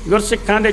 ਗੁਰਸਿੱਖਾਂ ਦੇ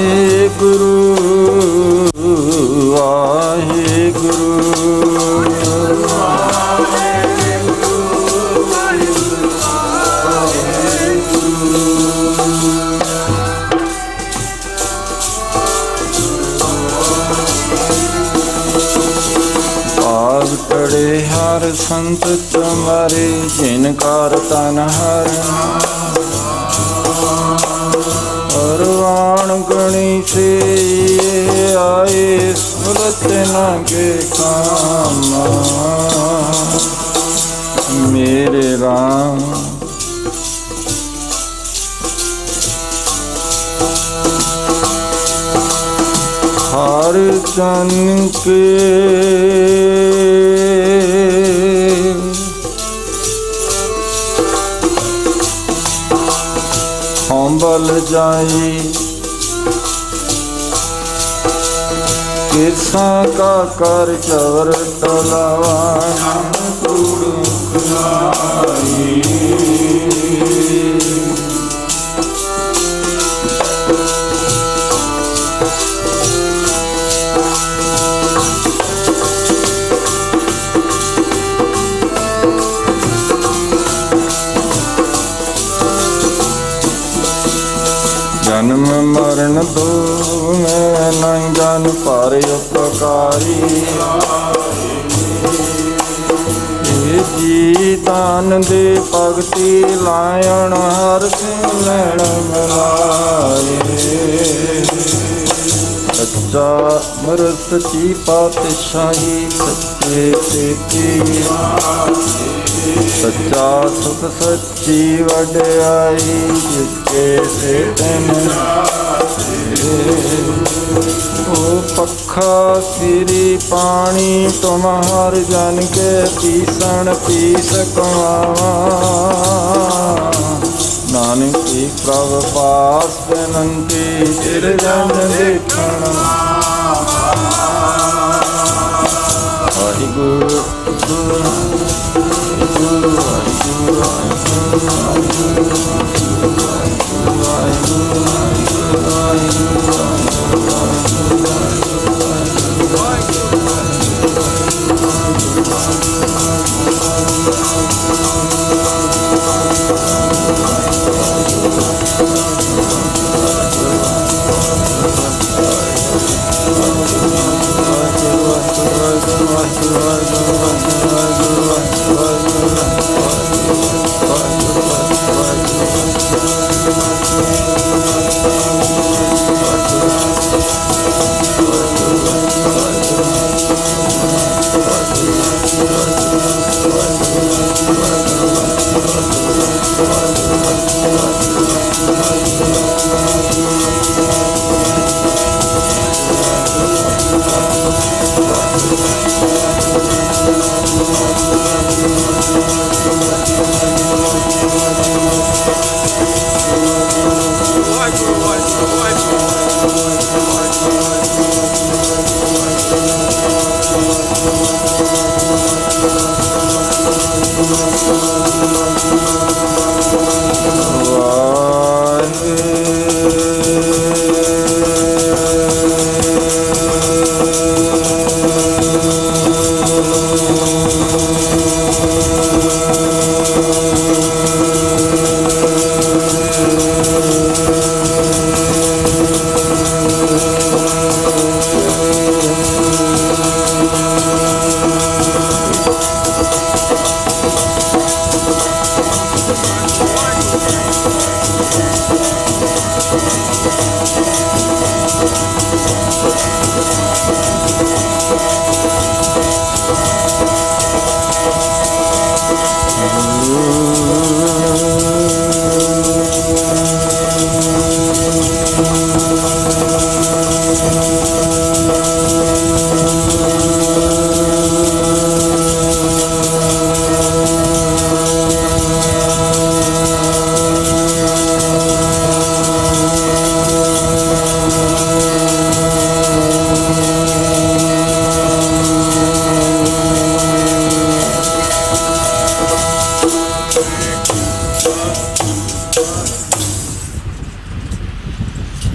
ਵਾਹਿਗੁਰੂ ਵਾਹਿਗੁਰੂ कड़े हर संत तुम्हारे जिनकार तन हर परवान गणी से आए सुरत न के काम मेरे राम। हर जन के बल जाई किसा का कर चवर टलावा जन्म मरण दो मैं नहीं जान पर उपकारी जी दान दे भगति लायण हर सिंह लैण मिलाए सच्चा मृत की पातशाही सच्चे तेती सच्चा सुख सच्ची वड्याई जिसके से तन ओ पखा सिरी पानी तुम हर जन के पीसन पीस कमावा नानक की प्रभ पास बेनंती चिर जन देखण वाहिगुरु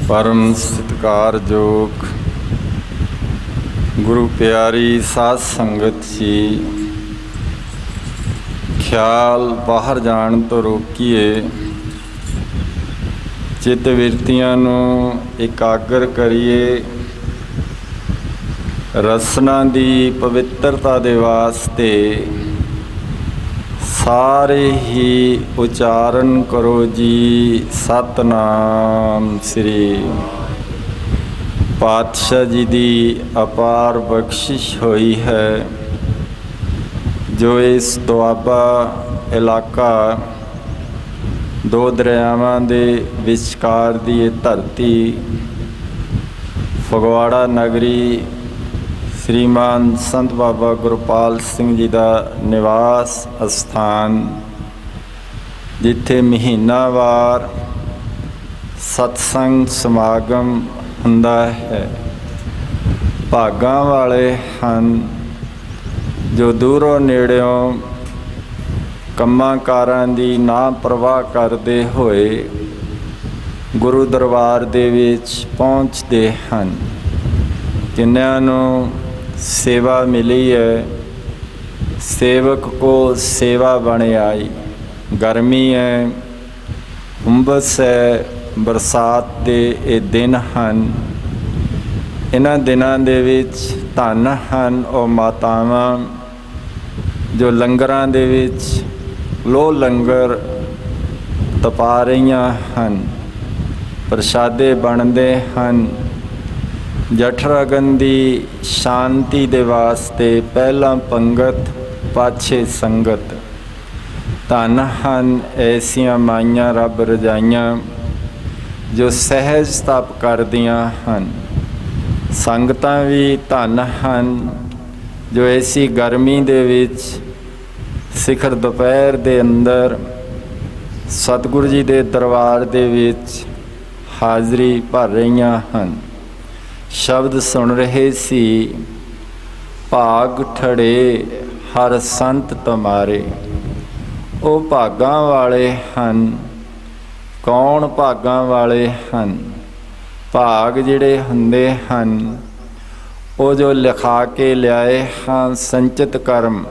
परम सत्कारयोग गुरु प्यारी साध संगत जी, ख्याल बाहर जाण तो रोकीए, चित्त विरतियां नूं एकागर करिए, ਰਸਨਾ ਦੀ ਪਵਿੱਤਰਤਾ ਦੇ ਵਾਸਤੇ ਸਾਰੇ ਹੀ ਉਚਾਰਨ ਕਰੋ ਜੀ ਸਤਨਾਮ ਸ੍ਰੀ। ਪਾਤਸ਼ਾਹ ਜੀ ਦੀ ਅਪਾਰ ਬਖਸ਼ਿਸ਼ ਹੋਈ ਹੈ ਜੋ ਇਸ ਦੁਆਬਾ ਇਲਾਕਾ ਦੋ ਦਰਿਆਵਾਂ ਦੇ ਵਿਚਕਾਰ ਦੀ ਇਹ ਧਰਤੀ ਫਗਵਾੜਾ ਨਗਰੀ ਸ਼੍ਰੀਮਾਨ ਸੰਤ ਬਾਬਾ ਗੁਰਪਾਲ ਸਿੰਘ ਜੀ ਦਾ ਨਿਵਾਸ ਅਸਥਾਨ, ਜਿੱਥੇ ਮਹੀਨਾਵਾਰ ਸਤਸੰਗ ਸਮਾਗਮ ਹੁੰਦਾ ਹੈ। ਭਾਗਾਂ ਵਾਲੇ ਹਨ ਜੋ ਦੂਰੋਂ ਨੇੜਿਓਂ ਕੰਮਾਂ ਕਾਰਾਂ ਦੀ ਨਾ ਪਰਵਾਹ ਕਰਦੇ ਹੋਏ ਗੁਰੂ ਦਰਬਾਰ ਦੇ ਵਿੱਚ ਪਹੁੰਚਦੇ ਹਨ। ਕਿੰਨਿਆਂ ਨੂੰ ਸੇਵਾ ਮਿਲੀ ਹੈ। ਸੇਵਕ ਕੋ ਸੇਵਾ ਬਣ ਆਈ। ਗਰਮੀ ਹੈ, ਹੁੰਬਸ ਹੈ, ਬਰਸਾਤ ਦੇ ਇਹ ਦਿਨ ਹਨ। ਇਹਨਾਂ ਦਿਨਾਂ ਦੇ ਵਿੱਚ ਧੰਨ ਹਨ ਉਹ ਮਾਤਾਵਾਂ ਜੋ ਲੰਗਰਾਂ ਦੇ ਵਿੱਚ ਲੋ ਲੰਗਰ ਤਪਾ ਰਹੀਆਂ ਹਨ, ਪ੍ਰਸ਼ਾਦੇ ਬਣਦੇ ਹਨ। ਜਠਰਗਨ ਦੀ ਸ਼ਾਂਤੀ ਦੇ ਵਾਸਤੇ ਪਹਿਲਾਂ ਪੰਗਤ ਪਾਛੇ ਸੰਗਤ। ਧੰਨ ਹਨ ਐਸੀਆਂ ਮਾਈਆਂ ਰੱਬ ਰਜਾਈਆਂ ਜੋ ਸਹਿਜ ਤਪ ਕਰਦੀਆਂ ਹਨ। ਸੰਗਤਾਂ ਵੀ ਧੰਨ ਹਨ ਜੋ ਐਸੀ ਗਰਮੀ ਦੇ ਵਿੱਚ ਸਿਖਰ ਦੁਪਹਿਰ ਦੇ ਅੰਦਰ ਸਤਿਗੁਰੂ ਜੀ ਦੇ ਦਰਬਾਰ ਦੇ ਵਿੱਚ ਹਾਜ਼ਰੀ ਭਰ ਰਹੀਆਂ ਹਨ। ਸ਼ਬਦ ਸੁਣ ਰਹੇ ਸੀ, ਭਾਗ ਠੜੇ ਹਰ ਸੰਤ ਤੁਮਾਰੇ। ਉਹ ਭਾਗਾਂ ਵਾਲੇ ਹਨ। ਕੌਣ ਭਾਗਾਂ ਵਾਲੇ ਹਨ? ਭਾਗ ਜਿਹੜੇ ਹੁੰਦੇ ਹਨ ਉਹ ਜੋ ਲਿਖਾ ਕੇ ਲਿਆਏ ਹਾਂ ਸੰਚਿਤ ਕਰਮ,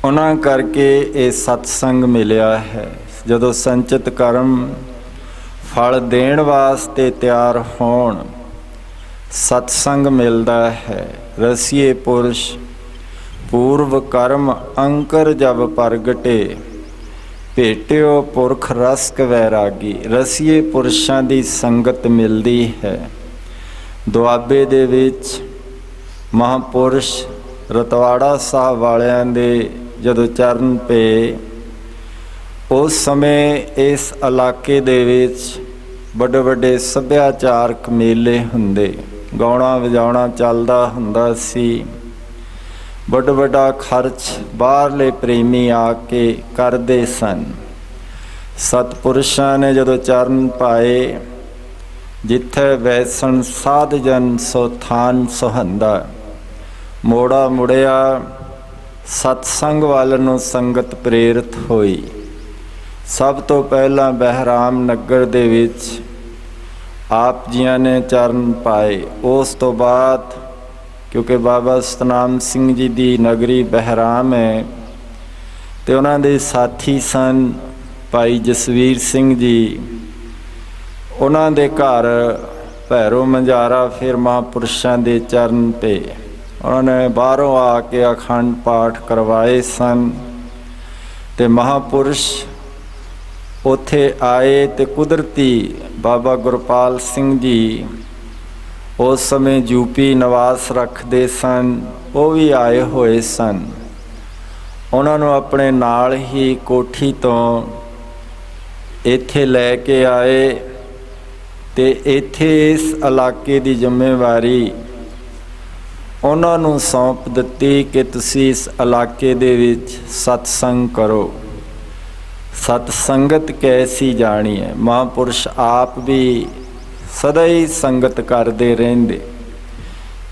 ਉਹਨਾਂ ਕਰਕੇ ਇਹ ਸਤਸੰਗ ਮਿਲਿਆ ਹੈ। ਜਦੋਂ ਸੰਚਿਤ ਕਰਮ ਫਲ ਦੇਣ ਵਾਸਤੇ ਤਿਆਰ ਹੋਣ, ਸਤਸੰਗ ਮਿਲਦਾ ਹੈ। ਰਸੀਏ ਪੁਰਸ਼ ਪੂਰਵ ਕਰਮ ਅੰਕਰ ਜਬ ਪ੍ਰਗਟੇ, ਭੇਟਿਓ ਪੁਰਖ ਰਸਕ ਵੈਰਾਗੀ। ਰਸੀਏ ਪੁਰਸ਼ਾਂ ਦੀ ਸੰਗਤ ਮਿਲਦੀ ਹੈ। ਦੁਆਬੇ ਦੇ ਵਿੱਚ ਮਹਾਂਪੁਰਸ਼ ਰਤਵਾੜਾ ਸਾਹਿਬ ਵਾਲਿਆਂ ਦੇ ਜਦੋਂ ਚਰਨ ਪਏ, ਉਸ ਸਮੇਂ ਇਸ ਇਲਾਕੇ ਦੇ ਵਿੱਚ ਵੱਡੇ ਵੱਡੇ ਸੱਭਿਆਚਾਰਕ ਮੇਲੇ ਹੁੰਦੇ, ਗਾਉਣਾ ਵਜਾਉਣਾ ਚੱਲਦਾ ਹੁੰਦਾ ਸੀ। ਵੱਡਾ ਵੱਡਾ ਖਰਚ ਬਾਹਰਲੇ ਪ੍ਰੇਮੀ ਆ ਕੇ ਕਰਦੇ ਸਨ। ਸਤਪੁਰਸ਼ਾਂ ਨੇ ਜਦੋਂ ਚਰਨ ਪਾਏ, ਜਿੱਥੇ ਵੈਸਣ ਸਾਧ ਜਨ ਸੋ ਥਾਨ ਸੁਹੰਦਾ, ਮੋੜਾ ਮੁੜਿਆ ਸਤਸੰਗ ਵੱਲ ਨੂੰ ਸੰਗਤ ਪ੍ਰੇਰਿਤ ਹੋਈ। ਸਭ ਤੋਂ ਪਹਿਲਾਂ ਬਹਿਰਾਮ ਨਗਰ ਦੇ ਵਿੱਚ ਆਪ ਜੀਆਂ ਨੇ ਚਰਨ ਪਾਏ। ਉਸ ਤੋਂ ਬਾਅਦ ਕਿਉਂਕਿ ਬਾਬਾ ਸਤਨਾਮ ਸਿੰਘ ਜੀ ਦੀ ਨਗਰੀ ਬਹਿਰਾਮ ਹੈ ਅਤੇ ਉਹਨਾਂ ਦੇ ਸਾਥੀ ਸਨ ਭਾਈ ਜਸਵੀਰ ਸਿੰਘ ਜੀ, ਉਹਨਾਂ ਦੇ ਘਰ ਭੈਰੋ ਮੰਝਾਰਾ ਫਿਰ ਮਹਾਂਪੁਰਸ਼ਾਂ ਦੇ ਚਰਨ ਪਏ। ਉਹਨਾਂ ਨੇ ਬਾਹਰੋਂ ਆ ਕੇ ਅਖੰਡ ਪਾਠ ਕਰਵਾਏ ਸਨ ਅਤੇ ਮਹਾਂਪੁਰਸ਼ ਉੱਥੇ ਆਏ ਅਤੇ ਕੁਦਰਤੀ ਬਾਬਾ ਗੁਰਪਾਲ ਸਿੰਘ ਜੀ ਉਸ ਸਮੇਂ ਯੂਪੀ ਨਿਵਾਸ ਰੱਖਦੇ ਸਨ, ਉਹ ਵੀ ਆਏ ਹੋਏ ਸਨ। ਉਹਨਾਂ ਨੂੰ ਆਪਣੇ ਨਾਲ ਹੀ ਕੋਠੀ ਤੋਂ ਇੱਥੇ ਲੈ ਕੇ ਆਏ ਅਤੇ ਇੱਥੇ ਇਸ ਇਲਾਕੇ ਦੀ ਜ਼ਿੰਮੇਵਾਰੀ ਉਹਨਾਂ ਨੂੰ ਸੌਂਪ ਦਿੱਤੀ ਕਿ ਤੁਸੀਂ ਇਸ ਇਲਾਕੇ ਦੇ ਵਿੱਚ ਸਤਸੰਗ ਕਰੋ। ਸਤਸੰਗਤ ਕੈਸੀ ਜਾਣੀ ਹੈ। ਮਹਾਂਪੁਰਸ਼ ਆਪ ਵੀ ਸਦਾ ਹੀ ਸੰਗਤ ਕਰਦੇ ਰਹਿੰਦੇ,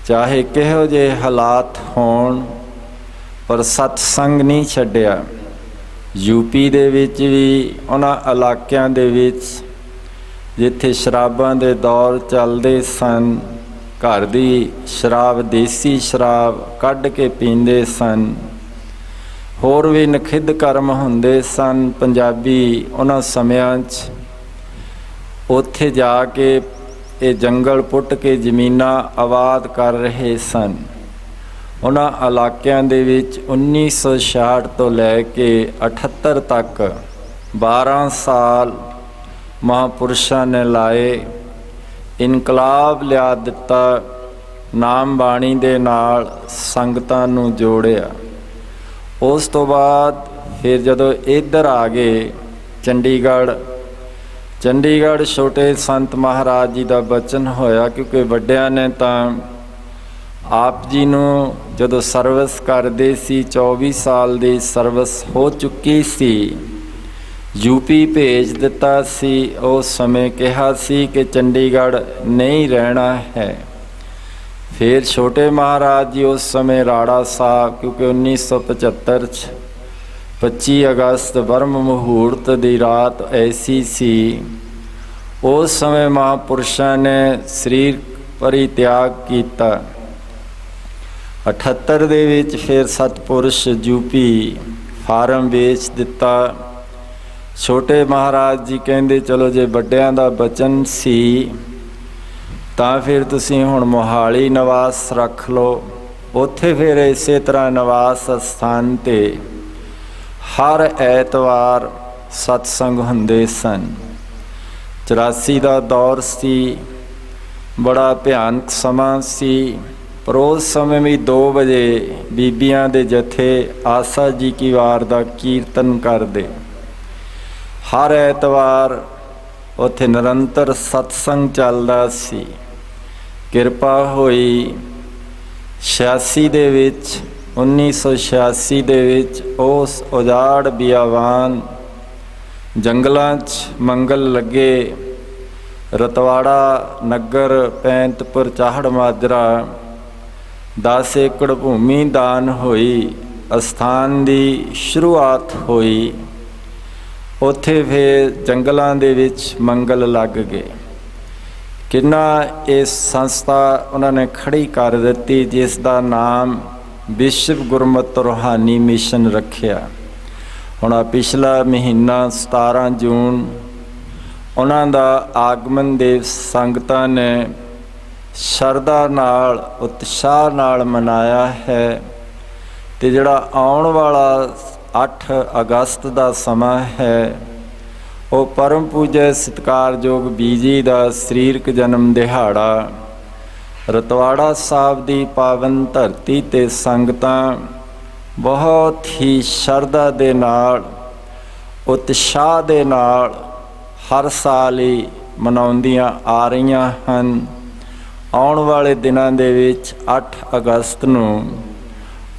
ਚਾਹੇ ਕਿਹੋ ਜਿਹੇ ਹਾਲਾਤ ਹੋਣ, ਪਰ ਸਤਸੰਗ ਨਹੀਂ ਛੱਡਿਆ। ਯੂਪੀ ਦੇ ਵਿੱਚ ਵੀ ਉਹਨਾਂ ਇਲਾਕਿਆਂ ਦੇ ਵਿੱਚ ਜਿੱਥੇ ਸ਼ਰਾਬਾਂ ਦੇ ਦੌਰ ਚੱਲਦੇ ਸਨ, ਘਰ ਦੀ ਸ਼ਰਾਬ, ਦੇਸੀ ਸ਼ਰਾਬ ਕੱਢ ਕੇ ਪੀਂਦੇ ਸਨ। ਹੋਰ ਵੀ ਨਖਿੱਧ ਕਰਮ ਹੁੰਦੇ ਸਨ ਪੰਜਾਬੀ ਉਹਨਾਂ ਸਮਿਆਂ 'ਚ। ਉੱਥੇ ਜਾ ਕੇ ਇਹ ਜੰਗਲ ਪੁੱਟ ਕੇ ਜ਼ਮੀਨਾਂ ਆਬਾਦ ਕਰ ਰਹੇ ਸਨ। ਉਹਨਾਂ ਇਲਾਕਿਆਂ ਦੇ ਵਿੱਚ 1966 ਤੋਂ ਲੈ ਕੇ 78 ਤੱਕ 12 ਸਾਲ ਮਹਾਂਪੁਰਸ਼ਾਂ ਨੇ ਲਾਏ। ਇਨਕਲਾਬ ਲਿਆ ਦਿੱਤਾ, ਨਾਮ ਬਾਣੀ ਦੇ ਨਾਲ ਸੰਗਤਾਂ ਨੂੰ ਜੋੜਿਆ। ਉਸ ਤੋਂ ਬਾਅਦ ਫਿਰ ਜਦੋਂ ਇੱਧਰ ਆ ਗਏ ਚੰਡੀਗੜ੍ਹ ਛੋਟੇ ਸੰਤ ਮਹਾਰਾਜ ਜੀ ਦਾ ਬਚਨ ਹੋਇਆ, ਕਿਉਂਕਿ ਵੱਡਿਆਂ ਨੇ ਤਾਂ ਆਪ ਜੀ ਨੂੰ ਜਦੋਂ ਸਰਵਿਸ ਕਰਦੇ ਸੀ 24 ਸਾਲ ਦੀ ਸਰਵਿਸ ਹੋ ਚੁੱਕੀ ਸੀ, ਯੂਪੀ ਭੇਜ ਦਿੱਤਾ ਸੀ। ਉਸ ਸਮੇਂ ਕਿਹਾ ਸੀ ਕਿ ਚੰਡੀਗੜ੍ਹ ਨਹੀਂ ਰਹਿਣਾ ਹੈ। ਫਿਰ ਛੋਟੇ ਮਹਾਰਾਜ ਜੀ ਉਸ ਸਮੇਂ ਰਾੜਾ ਸਾਹਿਬ, ਕਿਉਂਕਿ 1975 'ਚ 25 ਅਗਸਤ ਬ੍ਰਹਮ ਮੁਹੂਰਤ ਦੀ ਰਾਤ ਐਸੀ ਸੀ, ਉਸ ਸਮੇਂ ਮਹਾਂਪੁਰਸ਼ਾਂ ਨੇ ਸਰੀਰ ਪਰਿਤਿਆਗ ਕੀਤਾ। 78 ਦੇ ਵਿੱਚ ਫਿਰ ਸਤਪੁਰਸ਼ ਯੂਪੀ ਫਾਰਮ ਵੇਚ ਦਿੱਤਾ। ਛੋਟੇ ਮਹਾਰਾਜ ਜੀ ਕਹਿੰਦੇ ਚਲੋ ਜੇ ਵੱਡਿਆਂ ਦਾ ਬਚਨ ਸੀ ਤਾਂ ਫਿਰ ਤੁਸੀਂ ਹੁਣ ਮੋਹਾਲੀ ਨਿਵਾਸ ਰੱਖ ਲਓ। ਉੱਥੇ ਫਿਰ ਇਸੇ ਤਰ੍ਹਾਂ ਨਿਵਾਸ ਸਥਾਨ 'ਤੇ ਹਰ ਐਤਵਾਰ ਸਤਸੰਗ ਹੁੰਦੇ ਸਨ। 84 ਦਾ ਦੌਰ ਸੀ, ਬੜਾ ਭਿਆਨਕ ਸਮਾਂ ਸੀ, ਪਰ ਉਸ ਸਮੇਂ ਵੀ 2 ਵਜੇ ਬੀਬੀਆਂ ਦੇ ਜਥੇ ਆਸਾ ਜੀ ਕੀ ਵਾਰ ਦਾ ਕੀਰਤਨ ਕਰਦੇ। ਹਰ ਐਤਵਾਰ ਉੱਥੇ ਨਿਰੰਤਰ ਸਤਸੰਗ ਚੱਲਦਾ ਸੀ। ਕਿਰਪਾ ਹੋਈ 86 ਦੇ ਵਿੱਚ 1986 ਦੇ ਵਿੱਚ ਉਸ ਉਜਾੜ ਬਿਆਵਾਨ ਜੰਗਲਾਂ 'ਚ ਮੰਗਲ ਲੱਗੇ। ਰਤਵਾੜਾ ਨਗਰ, ਪੈਂਤਪੁਰ, ਚਾਹੜ ਮਾਜਰਾ 10 ਏਕੜ ਭੂਮੀ ਦਾਨ ਹੋਈ। ਅਸਥਾਨ ਦੀ ਸ਼ੁਰੂਆਤ ਹੋਈ। ਉੱਥੇ ਫਿਰ ਜੰਗਲਾਂ ਦੇ ਵਿੱਚ ਮੰਗਲ ਲੱਗ ਗਏ। ਕਿੰਨਾ ਇਹ ਸੰਸਥਾ ਉਹਨਾਂ ਨੇ ਖੜੀ ਕਰ ਦਿੱਤੀ, ਜਿਸ ਦਾ ਨਾਮ ਵਿਸ਼ਵ ਗੁਰਮਤਿ ਰੂਹਾਨੀ ਮਿਸ਼ਨ ਰੱਖਿਆ। ਹੁਣ ਪਿਛਲਾ ਮਹੀਨਾ 17 ਜੂਨ ਉਹਨਾਂ ਦਾ ਆਗਮਨ ਦਿਵਸ ਸੰਗਤਾਂ ਨੇ ਸ਼ਰਧਾ ਨਾਲ, ਉਤਸ਼ਾਹ ਨਾਲ ਮਨਾਇਆ ਹੈ। ਤੇ ਜਿਹੜਾ ਆਉਣ ਵਾਲਾ 8 ਅਗਸਤ ਦਾ ਸਮਾਂ ਹੈ, ਉਹ ਪਰਮ ਪੂਜੈ ਸਤਿਕਾਰਯੋਗ ਬੀਜੀ ਦਾ ਸਰੀਰਕ ਜਨਮ ਦਿਹਾੜਾ। ਰਤਵਾੜਾ ਸਾਹਿਬ ਦੀ ਪਾਵਨ ਧਰਤੀ 'ਤੇ ਸੰਗਤਾਂ ਬਹੁਤ ਹੀ ਸ਼ਰਧਾ ਦੇ ਨਾਲ, ਉਤਸ਼ਾਹ ਦੇ ਨਾਲ ਹਰ ਸਾਲ ਹੀ ਮਨਾਉਂਦੀਆਂ ਆ ਰਹੀਆਂ ਹਨ। ਆਉਣ ਵਾਲੇ ਦਿਨਾਂ ਦੇ ਵਿੱਚ 8 ਅਗਸਤ ਨੂੰ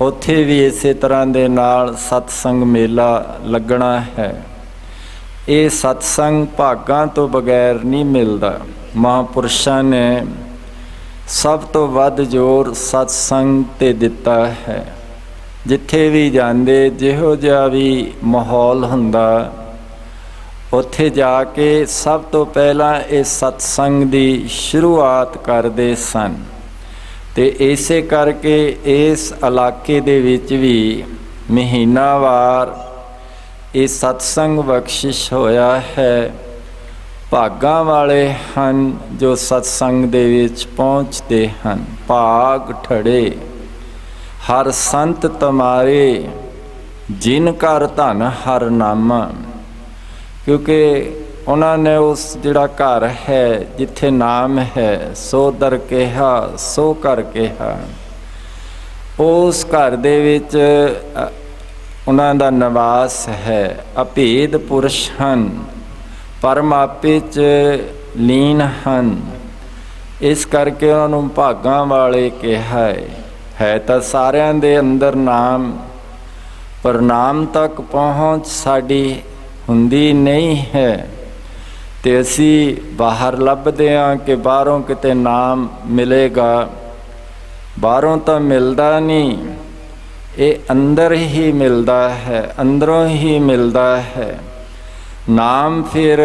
ਉੱਥੇ ਵੀ ਇਸੇ ਤਰ੍ਹਾਂ ਦੇ ਨਾਲ ਸਤਸੰਗ ਮੇਲਾ ਲੱਗਣਾ ਹੈ। ਇਹ ਸਤਸੰਗ ਭਾਗਾਂ ਤੋਂ ਬਗੈਰ ਨਹੀਂ ਮਿਲਦਾ। ਮਹਾਂਪੁਰਸ਼ਾਂ ਨੇ ਸਭ ਤੋਂ ਵੱਧ ਜ਼ੋਰ ਸਤਸੰਗ 'ਤੇ ਦਿੱਤਾ ਹੈ। ਜਿੱਥੇ ਵੀ ਜਾਂਦੇ, ਜਿਹੋ ਜਿਹਾ ਵੀ ਮਾਹੌਲ ਹੁੰਦਾ, ਉੱਥੇ ਜਾ ਕੇ ਸਭ ਤੋਂ ਪਹਿਲਾਂ ਇਹ ਸਤਸੰਗ ਦੀ ਸ਼ੁਰੂਆਤ ਕਰਦੇ ਸਨ। ਤੇ ਇਸੇ ਕਰਕੇ ਇਸ ਇਲਾਕੇ ਦੇ ਵਿੱਚ ਵੀ ਮਹੀਨਾਵਾਰ ਇਹ ਸਤਸੰਗ ਬਖਸ਼ਿਸ਼ ਹੋਇਆ ਹੈ। ਭਾਗਾਂ ਵਾਲੇ ਹਨ ਜੋ ਸਤਸੰਗ ਦੇ ਵਿੱਚ ਪਹੁੰਚਦੇ ਹਨ। ਭਾਗ ਠੜੇ ਹਰ ਸੰਤ ਤੁਮਾਰੇ, ਜਿਨ ਕਰ ਧਨ ਹਰ ਨਾਮਾ। ਕਿਉਂਕਿ ਉਹਨਾਂ ਨੇ ਉਸ ਜਿਹੜਾ ਘਰ ਹੈ, ਜਿੱਥੇ ਨਾਮ ਹੈ, ਸੋ ਦਰ ਕਿਹਾ, ਸੋ ਘਰ ਕਿਹਾ, ਉਸ ਘਰ ਦੇ ਵਿੱਚ ਉਹਨਾਂ ਦਾ ਨਿਵਾਸ ਹੈ। ਅਭੇਦ ਪੁਰਸ਼ ਹਨ, ਪਰਮਾਪੇ 'ਚ ਲੀਨ ਹਨ। ਇਸ ਕਰਕੇ ਉਹਨਾਂ ਨੂੰ ਭਾਗਾਂ ਵਾਲੇ ਕਿਹਾ ਹੈ। ਤਾਂ ਸਾਰਿਆਂ ਦੇ ਅੰਦਰ ਨਾਮ, ਪਰ ਨਾਮ ਤੱਕ ਪਹੁੰਚ ਸਾਡੀ ਹੁੰਦੀ ਨਹੀਂ ਹੈ। ਤੇ ਅਸੀਂ ਬਾਹਰ ਲੱਭਦੇ ਹਾਂ ਕਿ ਬਾਹਰੋਂ ਕਿਤੇ ਨਾਮ ਮਿਲੇਗਾ। ਬਾਹਰੋਂ ਤਾਂ ਮਿਲਦਾ ਨਹੀਂ, ਇਹ ਅੰਦਰ ਹੀ ਮਿਲਦਾ ਹੈ, ਅੰਦਰੋਂ ਹੀ ਮਿਲਦਾ ਹੈ। ਨਾਮ ਫਿਰ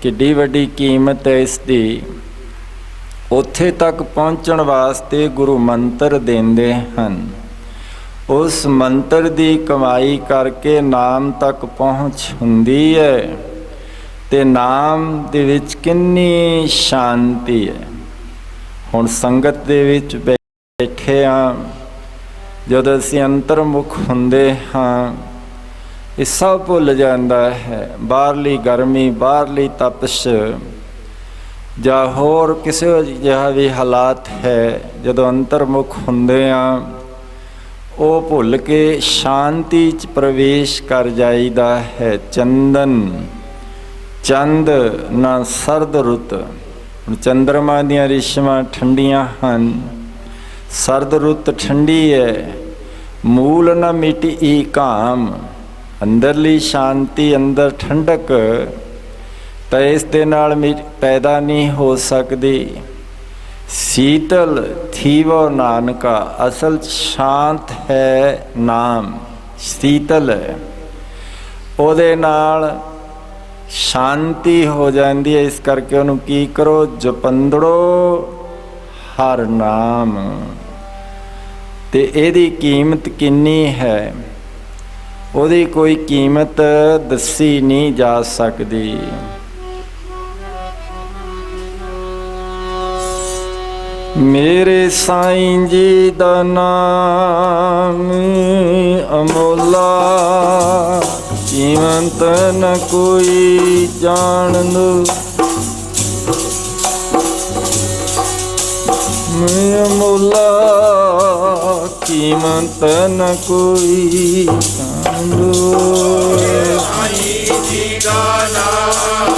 ਕਿੱਡੀ ਵੱਡੀ ਕੀਮਤ ਹੈ ਇਸ ਦੀ। ਉੱਥੇ ਤੱਕ ਪਹੁੰਚਣ ਵਾਸਤੇ ਗੁਰੂ ਮੰਤਰ ਦਿੰਦੇ ਹਨ। ਉਸ ਮੰਤਰ ਦੀ ਕਮਾਈ ਕਰਕੇ ਨਾਮ ਤੱਕ ਪਹੁੰਚ ਹੁੰਦੀ ਹੈ। ਤੇ ਨਾਮ ਦੇ ਵਿੱਚ ਕਿੰਨੀ ਸ਼ਾਂਤੀ ਹੈ। ਹੁਣ ਸੰਗਤ ਦੇ ਵਿੱਚ ਬੈਠੇ ਹਾਂ, ਜਦੋਂ ਅਸੀਂ ਅੰਤਰਮੁਖ ਹੁੰਦੇ ਹਾਂ ਇਹ ਸਭ ਭੁੱਲ ਜਾਂਦਾ ਹੈ। ਬਾਹਰਲੀ ਗਰਮੀ, ਬਾਹਰਲੀ ਤਪਸ਼ ਜਾਂ ਹੋਰ ਕਿਸੇ ਜਿਹਾ ਵੀ ਹਾਲਾਤ ਹੈ, ਜਦੋਂ ਅੰਤਰਮੁਖ ਹੁੰਦੇ ਹਾਂ ਉਹ ਭੁੱਲ ਕੇ ਸ਼ਾਂਤੀ 'ਚ ਪ੍ਰਵੇਸ਼ ਕਰ ਜਾਈਦਾ ਹੈ। ਚੰਦ ਨਾ ਸਰਦ ਰੁੱਤ, ਹੁਣ ਚੰਦਰਮਾ ਦੀਆਂ ਰੇਸ਼ਮਾਂ ਠੰਡੀਆਂ ਹਨ, ਸਰਦ ਰੁੱਤ ਠੰਡੀ ਹੈ। ਮੂਲ ਨਾ ਮਿਟੀ ਕਾਮ, ਅੰਦਰਲੀ ਸ਼ਾਂਤੀ, ਅੰਦਰ ਠੰਡਕ ਤਾਂ ਇਸ ਦੇ ਨਾਲ ਪੈਦਾ ਨਹੀਂ ਹੋ ਸਕਦੀ। ਸੀਤਲ ਥੀਵੋ ਨਾਨਕਾ, ਅਸਲ ਸ਼ਾਂਤ ਹੈ ਨਾਮ, ਸੀਤਲ ਹੈ, ਉਹਦੇ ਨਾਲ ਸ਼ਾਂਤੀ ਹੋ ਜਾਂਦੀ ਹੈ। ਇਸ ਕਰਕੇ ਉਹਨੂੰ ਕੀ ਕਰੋ, ਜਪੰਦੜੋ ਹਰ ਨਾਮ। ਤੇ ਇਹਦੀ ਕੀਮਤ ਕਿੰਨੀ ਹੈ, ਉਹਦੀ ਕੋਈ ਕੀਮਤ ਦੱਸੀ ਨਹੀਂ ਜਾ ਸਕਦੀ। ਮੇਰੇ ਸਾਈਂ ਜੀ ਦਾ ਨਾਮ ਅਮੋਲਾ, ਕੀਮਤ ਨ ਕੋਈ ਜਾਣਦਾ। ਅਮੋਲਾ ਕੀਮਤ ਨ ਕੋਈ ਜਾਣਦਾ। ਸਾਈਂ ਜੀ ਦਾ ਨਾਮ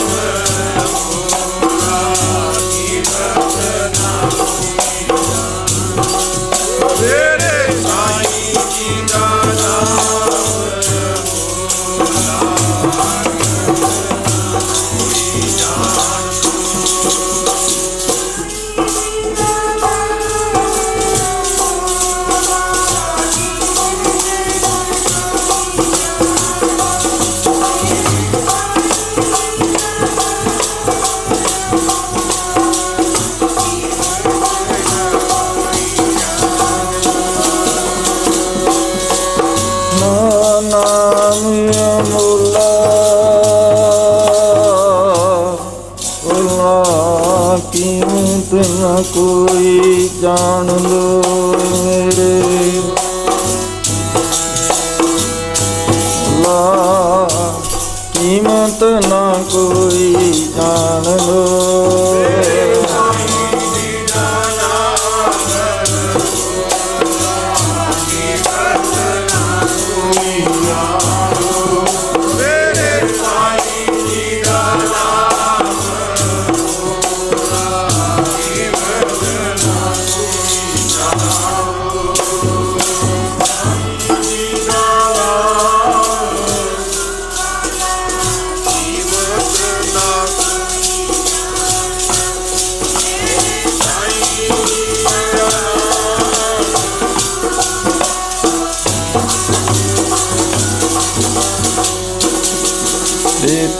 ਨਾ ਕੋਈ ਜਾਣ ਲੋ ਮੇਰੇ ਲਾ, ਕੀਮਤ ਨਾ ਕੋਈ ਜਾਣ ਲੋ।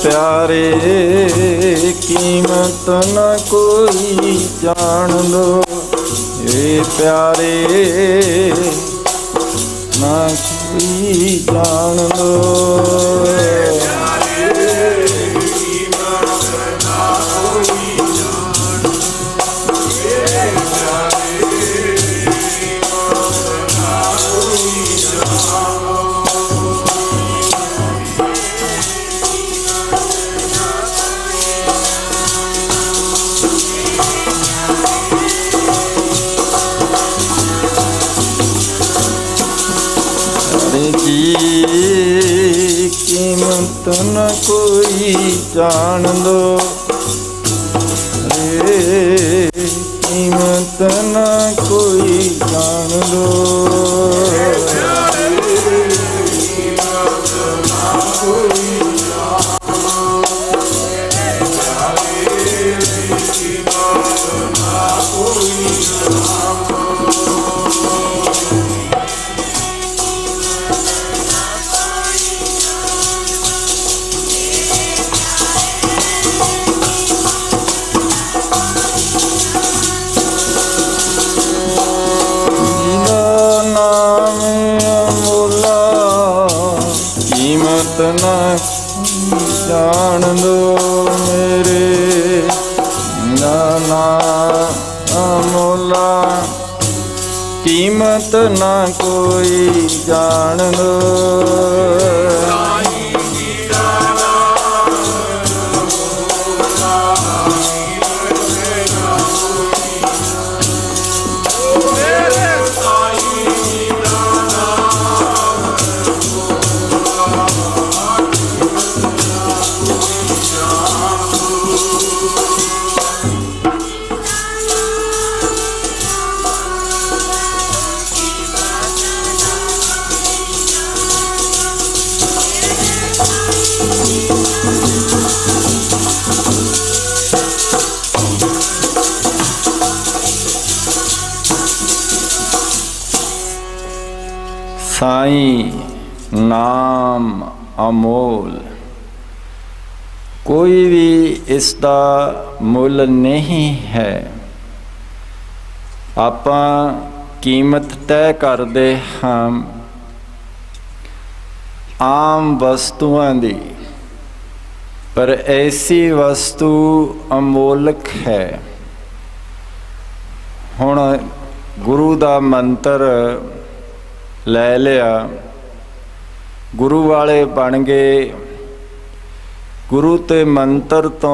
प्यारे कीमत न कोई जान लो, ये प्यारे न कोई जान लो। कीमत न कोई जान लो, रे कीमत न कोई जान लो। कीमत न जान दो। कीमत ना कोई जान दो। साईं नाम अमोल, कोई भी इसका मुल नहीं है। आपां कीमत तय करते हम आम वस्तुआं दी, पर ऐसी वस्तु अमोलक है। हुण गुरु दा मंत्र लै लिया, गुरु वाले बन गए, गुरु ते मंत्र तो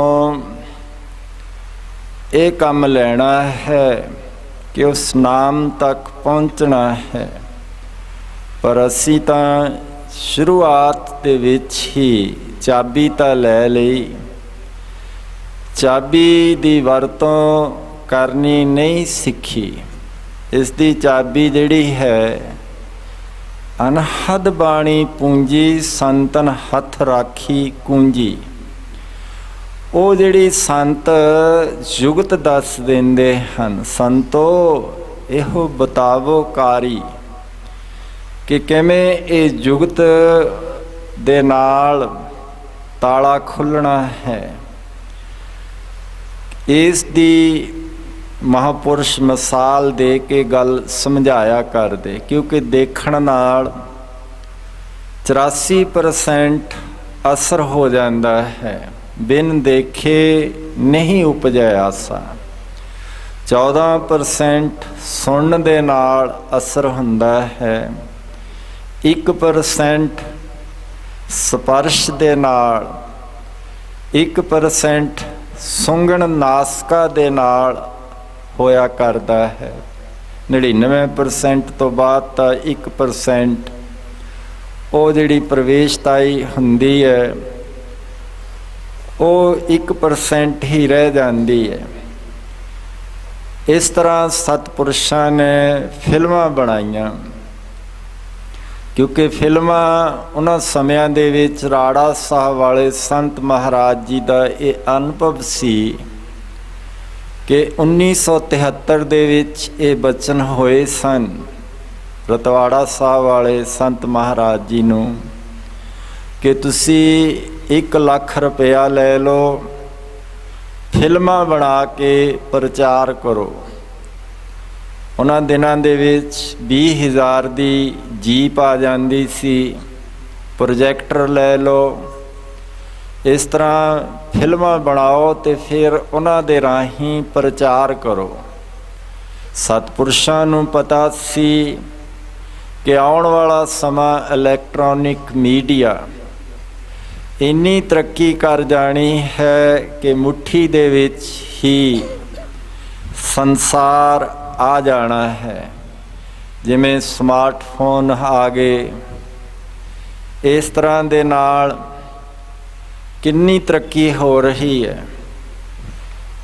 ये काम लेना है कि उस नाम तक पहुँचना है। पर असी तां शुरुआत दे विच ही चाबी तां लै लई, चाबी दी वरतों करनी नहीं सीखी। इसकी चाबी जिहड़ी है अनहद बाणी पूंजी संतन हथ राखी कुंजी। वो जिहड़ी संत जुगत दस देंदे हन, संतो इहो बतावो कारी कि किवें ये जुगत दे नाल ताला खुलना है। इस दी महापुरुष मिसाल दे के गल समझाया कर दे, क्योंकि देखण नाल 84% असर हो जाता है, बिन देखे नहीं उपजै आसा। 14% सुनन दे नाल असर हुंदा है, 1% स्पर्श दे नाल, 1% सुंघण नासका दे नाल होया करता है। 99% तो बाद तो 1% वो जिहड़ी प्रवेशताई हुंदी है वो 1% ही रह जाती है। इस तरह सतपुरुषां ने फिल्मां बनाईयां, क्योंकि फिल्मां उन्हां समयां दे विच राड़ा साहब वाले संत महाराज जी का ये अनुभव सी कि 1973 दे विच ये बचन होए सन रतवाड़ा साहब वाले संत महाराज जी नूं कि तुसी 1 लाख रुपया ले लो, फिल्मां बना के प्रचार करो। उन्हां दिनां दे विच 20,000 दी जीप आ जांदी सी, प्रोजैक्टर ले लो, इस तरह फिल्मां बनाओ तो फिर उन्हां दे राहीं प्रचार करो। सतपुरुषां नूं पता सी कि आउण वाला समा इलैक्ट्रॉनिक मीडिया इन्नी तरक्की कर जानी है कि मुट्ठी दे विच ही संसार आ जाना है। जिमें स्मार्टफोन आ गए, इस तरह दे नाल किन्नी तरक्की हो रही है।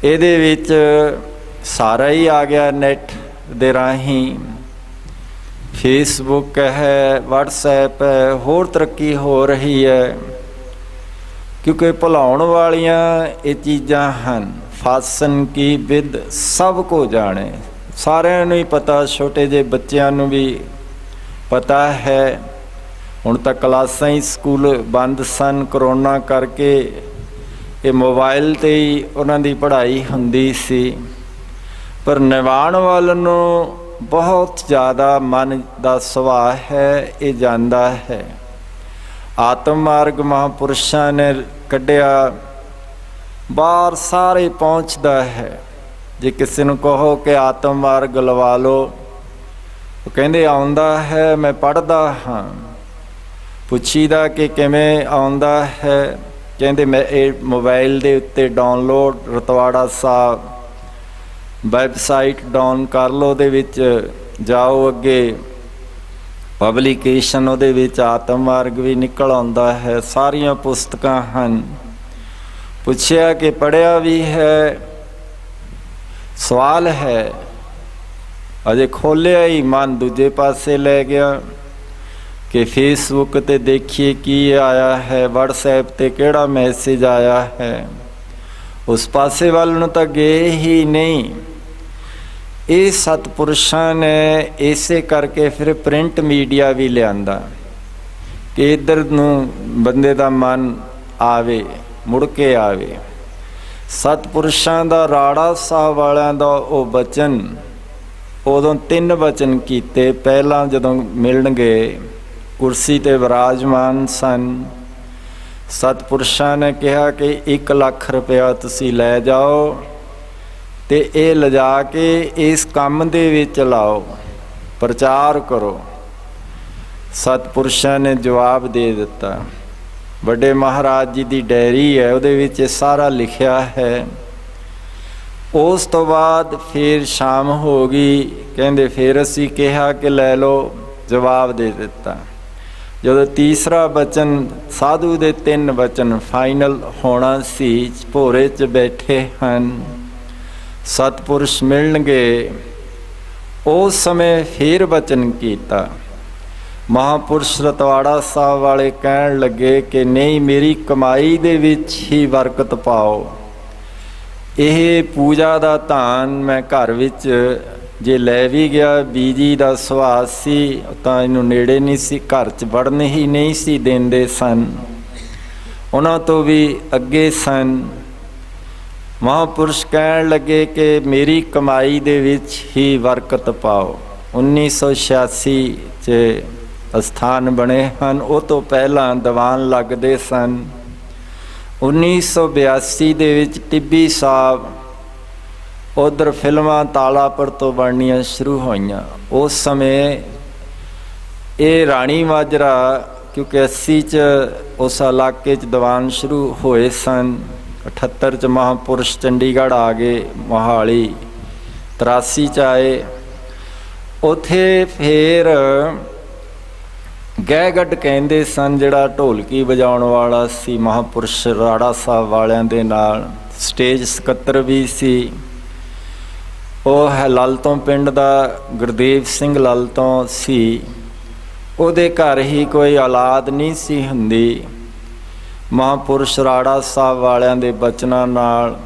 इहदे विच सारा ही आ गया नैट दे राहीं, फेसबुक है, व्हाट्सएप है, होर तरक्की हो रही है। क्योंकि भुलाउण वालियां ये चीज़ां हन, फासन की विद सब को जाने, सारिਆਂ ਨੂੰ ही पता, छोटे जे बच्चों ਨੂੰ भी पता है। हुण तां क्लासां ही स्कूल बंद सन करोना करके, ये मोबाइल ते ही उन्हां दी पढ़ाई हुंदी सी। पर निवाण वाल नूं बहुत ज़्यादा मन का सुभाव है, ये जांदा है। आत्म मार्ग महापुरुषां ने कढ़िया, बाहर सारे पहुँचता है। जे किसी नूं कहो कि आत्म मार्ग लवा लो ਉਹ ਕਹਿੰਦੇ ਆਉਂਦਾ ਹੈ, ਮੈਂ ਪੜ੍ਹਦਾ ਹਾਂ। ਪੁੱਛੀਦਾ ਕਿ ਕਿਵੇਂ ਆਉਂਦਾ ਹੈ? ਕਹਿੰਦੇ ਮੈਂ ਇਹ ਮੋਬਾਈਲ ਦੇ ਉੱਤੇ ਡਾਊਨਲੋਡ ਰਤਵਾੜਾ ਸਾਹਿਬ ਵੈਬਸਾਈਟ ਡਾਊਨ ਕਰ ਲਓ, ਉਹਦੇ ਵਿੱਚ ਜਾਓ, ਅੱਗੇ ਪਬਲੀਕੇਸ਼ਨ ਉਹਦੇ ਵਿੱਚ ਆਤਮ ਮਾਰਗ ਵੀ ਨਿਕਲ ਆਉਂਦਾ ਹੈ, ਸਾਰੀਆਂ ਪੁਸਤਕਾਂ ਹਨ। ਪੁੱਛਿਆ ਕਿ ਪੜ੍ਹਿਆ ਵੀ ਹੈ? ਸਵਾਲ ਹੈ, ਅਜੇ ਖੋਲ੍ਹਿਆ ਹੀ ਮਨ ਦੂਜੇ ਪਾਸੇ ਲੈ ਗਿਆ ਕਿ ਫੇਸਬੁੱਕ 'ਤੇ ਦੇਖੀਏ ਕੀ ਆਇਆ ਹੈ, ਵਟਸਐਪ 'ਤੇ ਕਿਹੜਾ ਮੈਸੇਜ ਆਇਆ ਹੈ। ਉਸ ਪਾਸੇ ਵੱਲ ਨੂੰ ਤਾਂ ਗਏ ਹੀ ਨਹੀਂ। ਇਹ ਸਤਿਪੁਰਸ਼ਾਂ ਨੇ ਇਸੇ ਕਰਕੇ ਫਿਰ ਪ੍ਰਿੰਟ ਮੀਡੀਆ ਵੀ ਲਿਆਂਦਾ ਕਿ ਇੱਧਰ ਨੂੰ ਬੰਦੇ ਦਾ ਮਨ ਆਵੇ, ਮੁੜ ਕੇ ਆਵੇ। ਸਤਿਪੁਰਸ਼ਾਂ ਦਾ ਰਾੜਾ ਸਾਹਿਬ ਵਾਲਿਆਂ ਦਾ ਉਹ ਬਚਨ, ਉਦੋਂ 3 ਬਚਨ ਕੀਤੇ। ਪਹਿਲਾਂ ਜਦੋਂ ਮਿਲਣਗੇ ਕੁਰਸੀ 'ਤੇ ਵਿਰਾਜਮਾਨ ਸਨ, ਸਤਿਪੁਰਸ਼ਾਂ ਨੇ ਕਿਹਾ ਕਿ 1 ਲੱਖ ਰੁਪਇਆ ਤੁਸੀਂ ਲੈ ਜਾਓ ਅਤੇ ਇਹ ਲਿਜਾ ਕੇ ਇਸ ਕੰਮ ਦੇ ਵਿੱਚ ਲਾਓ, ਪ੍ਰਚਾਰ ਕਰੋ। ਸਤਿਪੁਰਸ਼ਾਂ ਨੇ ਜਵਾਬ ਦੇ ਦਿੱਤਾ। ਵੱਡੇ ਮਹਾਰਾਜ ਜੀ ਦੀ ਡਾਇਰੀ ਹੈ, ਉਹਦੇ ਵਿੱਚ ਇਹ ਸਾਰਾ ਲਿਖਿਆ ਹੈ। ਉਸ ਤੋਂ ਬਾਅਦ ਫਿਰ ਸ਼ਾਮ ਹੋ ਗਈ। ਕਹਿੰਦੇ ਫਿਰ ਅਸੀਂ ਕਿਹਾ ਕਿ ਲੈ ਲਓ, ਜਵਾਬ ਦੇ ਦਿੱਤਾ। ਜਦੋਂ ਤੀਸਰਾ ਬਚਨ, ਸਾਧੂ ਦੇ 3 ਬਚਨ ਫਾਈਨਲ ਹੋਣਾ ਸੀ, ਭੋਰੇ 'ਚ ਬੈਠੇ ਹਨ, ਸਤਿਪੁਰਸ਼ ਮਿਲਣਗੇ। ਉਸ ਸਮੇਂ ਫਿਰ ਬਚਨ ਕੀਤਾ। ਮਹਾਂਪੁਰਸ਼ ਰਤਵਾੜਾ ਸਾਹਿਬ ਵਾਲੇ ਕਹਿਣ ਲੱਗੇ ਕਿ ਨਹੀਂ, ਮੇਰੀ ਕਮਾਈ ਦੇ ਵਿੱਚ ਹੀ ਬਰਕਤ ਪਾਓ। ਇਹ ਪੂਜਾ ਦਾ ਧਾਨ ਮੈਂ ਘਰ ਵਿੱਚ ਜੇ ਲੈ ਵੀ ਗਿਆ, ਬੀਜੀ ਦਾ ਸੁਭਾਅ ਸੀ ਤਾਂ ਇਹਨੂੰ ਨੇੜੇ ਨਹੀਂ ਸੀ, ਘਰ 'ਚ ਵੜਨ ਹੀ ਨਹੀਂ ਸੀ ਦਿੰਦੇ ਸਨ, ਉਹਨਾਂ ਤੋਂ ਵੀ ਅੱਗੇ ਸਨ। ਮਹਾਂਪੁਰਸ਼ ਕਹਿਣ ਲੱਗੇ ਕਿ ਮੇਰੀ ਕਮਾਈ ਦੇ ਵਿੱਚ ਹੀ ਬਰਕਤ ਪਾਓ। 1986 'ਚ ਅਸਥਾਨ ਬਣੇ ਹਨ, ਉਹ ਤੋਂ ਪਹਿਲਾਂ ਦੀਵਾਨ ਲੱਗਦੇ ਸਨ। 1982 ਦੇ ਵਿੱਚ ਟਿੱਬੀ ਸਾਹਿਬ, ਉੱਧਰ ਫਿਲਮਾਂ ਤਾਲਾਪੁਰ ਤੋਂ ਬਣਨੀਆਂ ਸ਼ੁਰੂ ਹੋਈਆਂ। ਉਸ ਸਮੇਂ ਇਹ ਰਾਣੀ ਮਾਜਰਾ, ਕਿਉਂਕਿ 80 'ਚ ਉਸ ਇਲਾਕੇ 'ਚ ਦੀਵਾਨ ਸ਼ੁਰੂ ਹੋਏ ਸਨ। 78 'ਚ ਮਹਾਂਪੁਰਸ਼ ਚੰਡੀਗੜ੍ਹ ਆ ਗਏ, ਮੋਹਾਲੀ 83 'ਚ ਆਏ। ਉੱਥੇ ਫਿਰ ਗਹਿਗੱਡ ਕਹਿੰਦੇ ਸਨ, ਜਿਹੜਾ ਢੋਲਕੀ ਵਜਾਉਣ ਵਾਲਾ ਸੀ, ਮਹਾਂਪੁਰਸ਼ ਰਾੜਾ ਸਾਹਿਬ ਵਾਲਿਆਂ ਦੇ ਨਾਲ ਸਟੇਜ ਸਕੱਤਰ ਵੀ ਸੀ। ਉਹ ਹੈ ਲਲਤੋਂ ਪਿੰਡ ਦਾ, ਗੁਰਦੇਵ ਸਿੰਘ ਲਲਤੋਂ ਸੀ। ਉਹਦੇ ਘਰ ਹੀ ਕੋਈ ਔਲਾਦ ਨਹੀਂ ਸੀ ਹੁੰਦੀ। ਮਹਾਂਪੁਰਸ਼ ਰਾੜਾ ਸਾਹਿਬ ਵਾਲਿਆਂ ਦੇ ਬਚਨਾਂ ਨਾਲ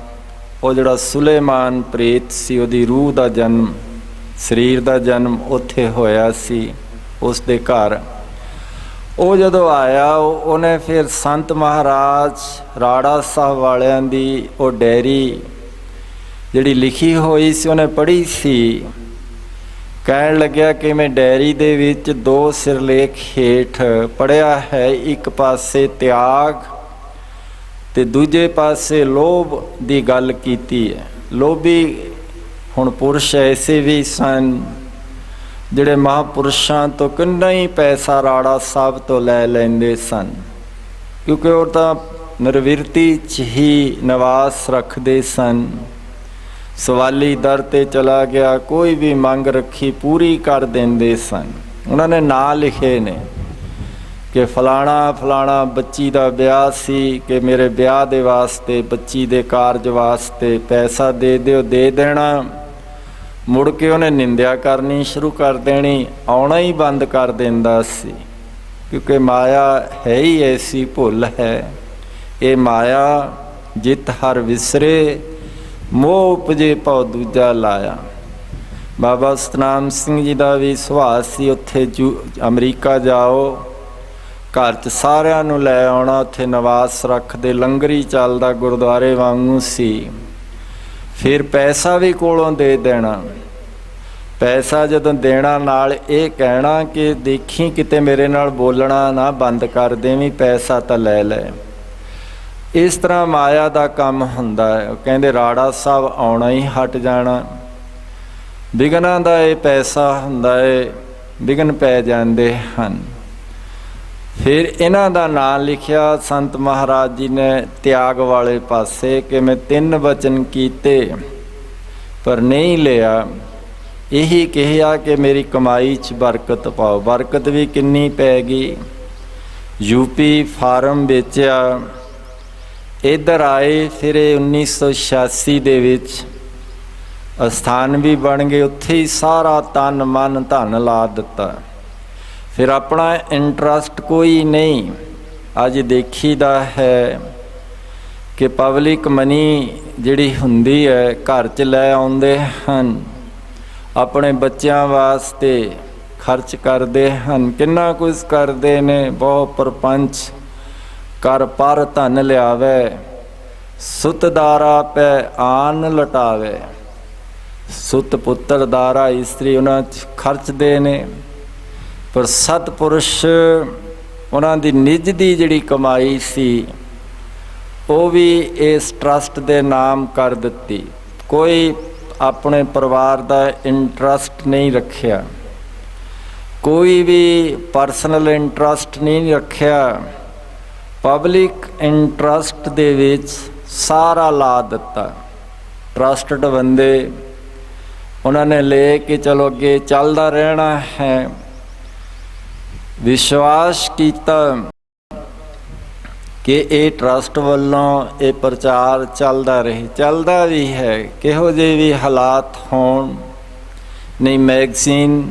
ਉਹ ਜਿਹੜਾ ਸੁਲੇਮਾਨ ਪ੍ਰੇਤ ਸੀ, ਉਹਦੀ ਰੂਹ ਦਾ ਜਨਮ, ਸਰੀਰ ਦਾ ਜਨਮ ਉੱਥੇ ਹੋਇਆ ਸੀ, ਉਸ ਦੇ ਘਰ। ਉਹ ਜਦੋਂ ਆਇਆ, ਉਹਨੇ ਫਿਰ ਸੰਤ ਮਹਾਰਾਜ ਰਾੜਾ ਸਾਹਿਬ ਵਾਲਿਆਂ ਦੀ ਉਹ ਡਾਇਰੀ ਜਿਹੜੀ ਲਿਖੀ ਹੋਈ ਸੀ, ਉਹਨੇ ਪੜ੍ਹੀ ਸੀ। ਕਹਿਣ ਲੱਗਿਆ ਕਿ ਮੈਂ ਡਾਇਰੀ ਦੇ ਵਿੱਚ 2 ਸਿਰਲੇਖ ਹੇਠ ਪੜ੍ਹਿਆ ਹੈ, ਇੱਕ ਪਾਸੇ ਤਿਆਗ ਅਤੇ ਦੂਜੇ ਪਾਸੇ ਲੋਭ ਦੀ ਗੱਲ ਕੀਤੀ ਹੈ। ਲੋਭੀ ਹੁਣ ਪੁਰਸ਼ ਐਸੇ ਵੀ ਸਨ ਜਿਹੜੇ ਮਹਾਂਪੁਰਸ਼ਾਂ ਤੋਂ ਕਿੰਨਾ ਹੀ ਪੈਸਾ ਰਾੜਾ ਸਾਹਿਬ ਤੋਂ ਲੈ ਲੈਂਦੇ ਸਨ, ਕਿਉਂਕਿ ਉਹ ਤਾਂ ਨਿਰਵਿਰਤੀ 'ਚ ਹੀ ਨਿਵਾਸ ਰੱਖਦੇ ਸਨ। ਸਵਾਲੀ ਦਰ 'ਤੇ ਚਲਾ ਗਿਆ, ਕੋਈ ਵੀ ਮੰਗ ਰੱਖੀ ਪੂਰੀ ਕਰ ਦਿੰਦੇ ਸਨ। ਉਹਨਾਂ ਨੇ ਨਾਂ ਲਿਖੇ ਨੇ ਕਿ ਫਲਾਣਾ ਫਲਾਣਾ ਬੱਚੀ ਦਾ ਵਿਆਹ ਸੀ, ਕਿ ਮੇਰੇ ਵਿਆਹ ਦੇ ਵਾਸਤੇ, ਬੱਚੀ ਦੇ ਕਾਰਜ ਵਾਸਤੇ ਪੈਸਾ ਦੇ ਦਿਓ, ਦੇ ਦੇਣਾ। ਮੁੜ ਕੇ ਉਹਨੇ ਨਿੰਦਿਆ ਕਰਨੀ ਸ਼ੁਰੂ ਕਰ ਦੇਣੀ, ਆਉਣਾ ਹੀ ਬੰਦ ਕਰ ਦਿੰਦਾ ਸੀ, ਕਿਉਂਕਿ ਮਾਇਆ ਹੈ ਹੀ ਐਸੀ ਭੁੱਲ ਹੈ। ਇਹ ਮਾਇਆ ਜਿਤ ਹਰ ਵਿਸਰੇ, ਮੋਹ ਉਪਜੇ ਭਉ ਦੂਜਾ ਲਾਇਆ। ਬਾਬਾ ਸਤਨਾਮ ਸਿੰਘ ਜੀ ਦਾ ਵੀ ਸੁਭਾਅ ਸੀ, ਉੱਥੇ ਅਮਰੀਕਾ ਜਾਓ, ਘਰ 'ਚ ਸਾਰਿਆਂ ਨੂੰ ਲੈ ਆਉਣਾ, ਉੱਥੇ ਨਿਵਾਸ ਰੱਖਦੇ, ਲੰਗਰ ਹੀ ਚੱਲਦਾ ਗੁਰਦੁਆਰੇ ਵਾਂਗੂ ਸੀ। ਫਿਰ ਪੈਸਾ ਵੀ ਕੋਲੋਂ ਦੇ ਦੇਣਾ। ਪੈਸਾ ਜਦੋਂ ਦੇਣਾ, ਨਾਲ ਇਹ ਕਹਿਣਾ ਕਿ ਦੇਖੀ ਕਿਤੇ ਮੇਰੇ ਨਾਲ ਬੋਲਣਾ ਨਾ ਬੰਦ ਕਰ ਦੇਵੀਂ, ਪੈਸਾ ਤਾਂ ਲੈ ਲੈ। ਇਸ ਤਰ੍ਹਾਂ ਮਾਇਆ ਦਾ ਕੰਮ ਹੁੰਦਾ ਹੈ। ਕਹਿੰਦੇ ਰਾੜਾ ਸਾਹਿਬ ਆਉਣਾ ਹੀ ਹਟ ਜਾਣਾ। ਵਿਘਨਾਂ ਦਾ ਇਹ ਪੈਸਾ ਹੁੰਦਾ ਹੈ। ਵਿਘਨ ਪੈ ਜਾਂਦੇ ਹਨ। ਫਿਰ ਇਹਨਾਂ ਦਾ ਨਾਂ ਲਿਖਿਆ ਸੰਤ ਮਹਾਰਾਜ ਜੀ ਨੇ ਤਿਆਗ ਵਾਲੇ ਪਾਸੇ ਕਿ ਮੈਂ 3 ਵਚਨ ਕੀਤੇ ਪਰ ਨਹੀਂ ਲਿਆ। ਇਹੀ ਕਿਹਾ ਕਿ ਮੇਰੀ ਕਮਾਈ 'ਚ ਬਰਕਤ ਪਾਓ। ਬਰਕਤ ਵੀ ਕਿੰਨੀ ਪੈ ਗਈ। ਯੂਪੀ ਫਾਰਮ ਵੇਚਿਆ, ਇੱਧਰ ਆਏ। ਫਿਰ 1986 ਦੇ ਵਿੱਚ ਅਸਥਾਨ ਵੀ ਬਣ ਗਏ, ਉੱਥੇ ਹੀ ਸਾਰਾ ਤਨ ਮਨ ਧਨ ਲਾ ਦਿੱਤਾ। ਫਿਰ ਆਪਣਾ ਇੰਟਰਸਟ ਕੋਈ ਨਹੀਂ। ਅੱਜ ਦੇਖੀਦਾ ਹੈ ਕਿ ਪਬਲਿਕ ਮਨੀ ਜਿਹੜੀ ਹੁੰਦੀ ਹੈ ਘਰ 'ਚ ਲੈ ਆਉਂਦੇ ਹਨ, ਆਪਣੇ ਬੱਚਿਆਂ ਵਾਸਤੇ ਖਰਚ ਕਰਦੇ ਹਨ। ਕਿੰਨਾ ਕੁਝ ਕਰਦੇ ਨੇ। ਬਹੁ ਪ੍ਰਪੰਚ ਕਰ ਪਰ ਧਨ ਲਿਆਵੇ, ਸੁਤ ਦਾਰਾ ਪੈ ਆਨ ਲਟਾਵੇ। ਸੁਤ ਪੁੱਤਰ ਦਾਰਾ ਇਸਤਰੀ ਉਹਨਾਂ 'ਚ ਖਰਚਦੇ ਨੇ। ਪਰ ਸਤਪੁਰਸ਼ ਉਹਨਾਂ ਦੀ ਨਿੱਜ ਦੀ ਜਿਹੜੀ ਕਮਾਈ ਸੀ ਉਹ ਵੀ ਇਸ ਟਰਸਟ ਦੇ ਨਾਮ ਕਰ ਦਿੱਤੀ। ਕੋਈ ਆਪਣੇ ਪਰਿਵਾਰ ਦਾ ਇੰਟਰਸਟ ਨਹੀਂ ਰੱਖਿਆ, ਕੋਈ ਵੀ ਪਰਸਨਲ ਇੰਟਰਸਟ ਨਹੀਂ ਰੱਖਿਆ। ਪਬਲਿਕ ਇੰਟਰਸਟ ਦੇ ਵਿੱਚ ਸਾਰਾ ਲਾ ਦਿੱਤਾ। ਟਰਸਟਡ ਬੰਦੇ ਉਹਨਾਂ ਨੇ ਲੈ ਕੇ ਚਲੋ ਅੱਗੇ ਚੱਲਦਾ ਰਹਿਣਾ ਹੈ। ਵਿਸ਼ਵਾਸ ਕੀਤਾ ਕਿ ਇਹ ਟਰਸਟ ਵੱਲੋਂ ਇਹ ਪ੍ਰਚਾਰ ਚੱਲਦਾ ਰਹੇ, ਚੱਲਦਾ ਵੀ ਹੈ। ਕਿਹੋ ਜਿਹੇ ਵੀ ਹਾਲਾਤ ਹੋਣ, ਨਹੀਂ ਮੈਗਜ਼ੀਨ,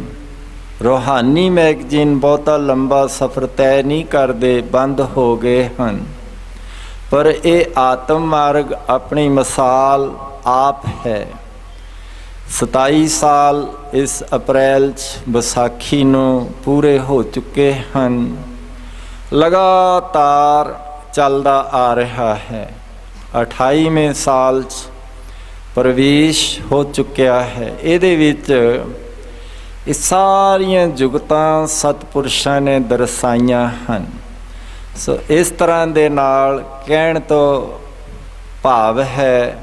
ਰੂਹਾਨੀ ਮੈਗਜ਼ੀਨ ਬਹੁਤਾ ਲੰਬਾ ਸਫ਼ਰ ਤੈਅ ਨਹੀਂ ਕਰਦੇ, ਬੰਦ ਹੋ ਗਏ ਹਨ। ਪਰ ਇਹ ਆਤਮ ਮਾਰਗ ਆਪਣੀ ਮਿਸਾਲ ਆਪ ਹੈ। 27 ਸਾਲ ਇਸ ਅਪ੍ਰੈਲ 'ਚ ਵਿਸਾਖੀ ਨੂੰ ਪੂਰੇ ਹੋ ਚੁੱਕੇ ਹਨ। ਲਗਾਤਾਰ ਚੱਲਦਾ ਆ ਰਿਹਾ ਹੈ। 28ਵੇਂ ਸਾਲ 'ਚ ਪ੍ਰਵੇਸ਼ ਹੋ ਚੁੱਕਿਆ ਹੈ। ਇਹਦੇ ਵਿੱਚ ਇਹ ਸਾਰੀਆਂ ਜੁਗਤਾਂ ਸਤਿਪੁਰਸ਼ਾਂ ਨੇ ਦਰਸਾਈਆਂ ਹਨ। ਸੋ ਇਸ ਤਰ੍ਹਾਂ ਦੇ ਨਾਲ ਕਹਿਣ ਤੋਂ ਭਾਵ ਹੈ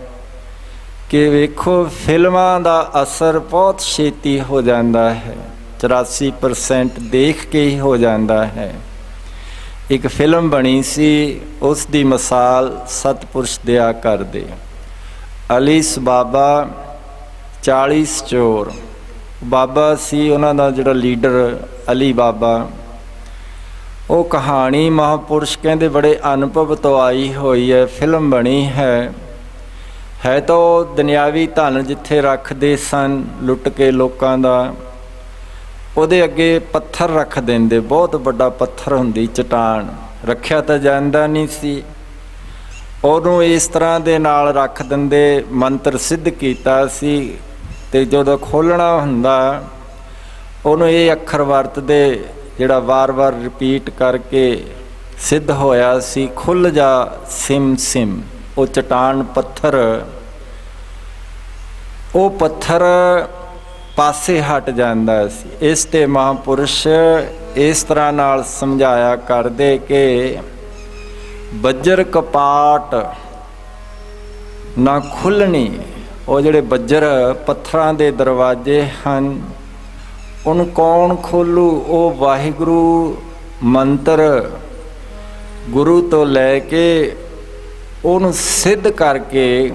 ਕਿ ਵੇਖੋ ਫਿਲਮਾਂ ਦਾ ਅਸਰ ਬਹੁਤ ਛੇਤੀ ਹੋ ਜਾਂਦਾ ਹੈ। 84% ਦੇਖ ਕੇ ਹੀ ਹੋ ਜਾਂਦਾ ਹੈ। ਇੱਕ ਫਿਲਮ ਬਣੀ ਸੀ, ਉਸ ਦੀ ਮਿਸਾਲ ਸਤਿਪੁਰਸ਼ ਦਿਆ ਕਰਦੇ। ਅਲੀਸ ਬਾਬਾ 40 ਚੋਰ ਬਾਬਾ ਸੀ, ਉਹਨਾਂ ਦਾ ਜਿਹੜਾ ਲੀਡਰ ਅਲੀ ਬਾਬਾ। ਉਹ ਕਹਾਣੀ ਮਹਾਂਪੁਰਸ਼ ਕਹਿੰਦੇ ਬੜੇ ਅਨੁਭਵ ਤੋਂ ਆਈ ਹੋਈ ਹੈ। ਫਿਲਮ ਬਣੀ ਹੈ ਤਾਂ ਉਹ ਦੁਨਿਆਵੀ ਧਨ ਜਿੱਥੇ ਰੱਖਦੇ ਸਨ ਲੁੱਟ ਕੇ ਲੋਕਾਂ ਦਾ, ਉਹਦੇ ਅੱਗੇ ਪੱਥਰ ਰੱਖ ਦਿੰਦੇ। ਬਹੁਤ ਵੱਡਾ ਪੱਥਰ ਹੁੰਦੀ, ਚਟਾਨ, ਰੱਖਿਆ ਤਾਂ ਜਾਂਦਾ ਨਹੀਂ ਸੀ। ਉਹਨੂੰ ਇਸ ਤਰ੍ਹਾਂ ਦੇ ਨਾਲ ਰੱਖ ਦਿੰਦੇ। ਮੰਤਰ ਸਿੱਧ ਕੀਤਾ ਸੀ ਅਤੇ ਜਦੋਂ ਖੋਲ੍ਹਣਾ ਹੁੰਦਾ ਉਹਨੂੰ ਇਹ ਅੱਖਰ ਵਰਤਦੇ ਜਿਹੜਾ ਵਾਰ-ਵਾਰ ਰਿਪੀਟ ਕਰਕੇ ਸਿੱਧ ਹੋਇਆ ਸੀ, ਖੁੱਲ੍ਹ ਜਾ ਸਿਮ ਸਿਮ। ਉਹ ਚਟਾਨ ਪੱਥਰ, ਉਹ ਪੱਥਰ ਪਾਸੇ ਹਟ ਜਾਂਦਾ ਸੀ। ਇਸ 'ਤੇ ਮਹਾਂਪੁਰਸ਼ ਇਸ ਤਰ੍ਹਾਂ ਨਾਲ ਸਮਝਾਇਆ ਕਰਦੇ ਕਿ ਬੱਜਰ ਕਪਾਟ ਨਾ ਖੁੱਲ੍ਹਣੀ। ਉਹ ਜਿਹੜੇ ਬੱਜਰ ਪੱਥਰਾਂ ਦੇ ਦਰਵਾਜ਼ੇ ਹਨ, ਉਹਨੂੰ ਕੌਣ ਖੋਲੂ? ਉਹ ਵਾਹਿਗੁਰੂ ਮੰਤਰ ਗੁਰੂ ਤੋਂ ਲੈ ਕੇ ਉਹਨੂੰ ਸਿੱਧ ਕਰਕੇ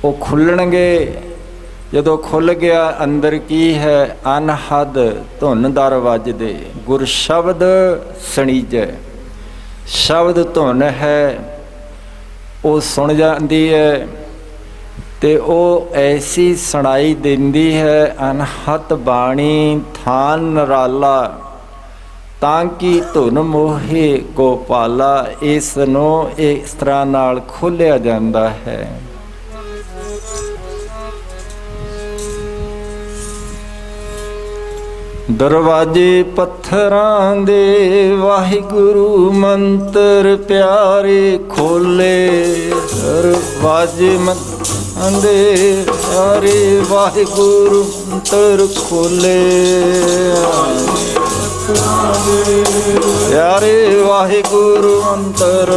ਉਹ ਖੁੱਲ੍ਹਣਗੇ। ਜਦੋਂ ਖੁੱਲ੍ਹ ਗਿਆ ਅੰਦਰ ਕੀ ਹੈ? ਅਨਹਦ ਧੁਨ ਦਰ ਵੱਜਦੇ, ਗੁਰ ਸ਼ਬਦ ਸੁਣੀਜੈ। ਸ਼ਬਦ ਧੁਨ ਹੈ, ਉਹ ਸੁਣ ਜਾਂਦੀ ਹੈ ਅਤੇ ਉਹ ਐਸੀ ਸੁਣਾਈ ਦਿੰਦੀ ਹੈ। ਅਨਹਤ ਬਾਣੀ ਥਾਨ ਨਰਾਲਾ, ਤਾਂ ਕਿ ਧੁਨ ਮੋਹੇ ਗੋਪਾਲਾ। ਇਸ ਨੂੰ ਇਸ ਤਰ੍ਹਾਂ ਨਾਲ ਖੋਲ੍ਹਿਆ ਜਾਂਦਾ ਹੈ। ਦਰਵਾਜ਼ੇ ਪੱਥਰਾਂ ਦੇ ਵਾਹਿਗੁਰੂ ਮੰਤਰ ਪਿਆਰੇ ਖੋਲੇ। ਦਰਵਾਜ਼ੇ ਦੇ ਪਿਆਰੇ ਵਾਹਿਗੁਰੂ ਮੰਤਰ ਖੋਲੇ। ਪਿਆਰੇ ਵਾਹਿਗੁਰੂ ਮੰਤਰ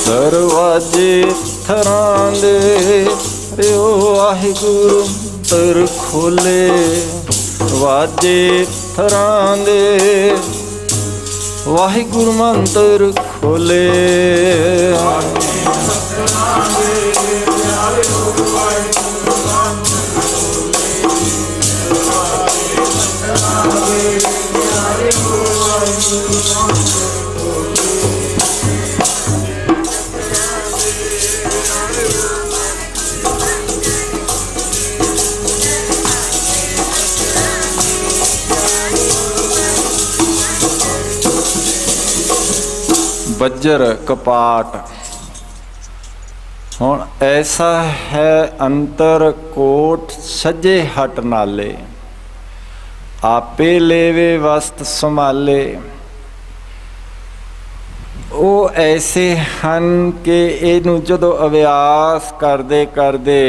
दरवाजे थरां दे रिओ वाहिगुरु मंतर खोले, वाजे थरां दे वाहिगुरु मंतर खोले। बज्र कपाट। हुण ऐसा है अंतर कोट सजे हट नाले, आपे लेवे वस्त संभाले। ਉਹ ਐਸੇ ਹਨ ਕਿ ਇਹਨੂੰ ਜਦੋਂ ਅਭਿਆਸ ਕਰਦੇ ਕਰਦੇ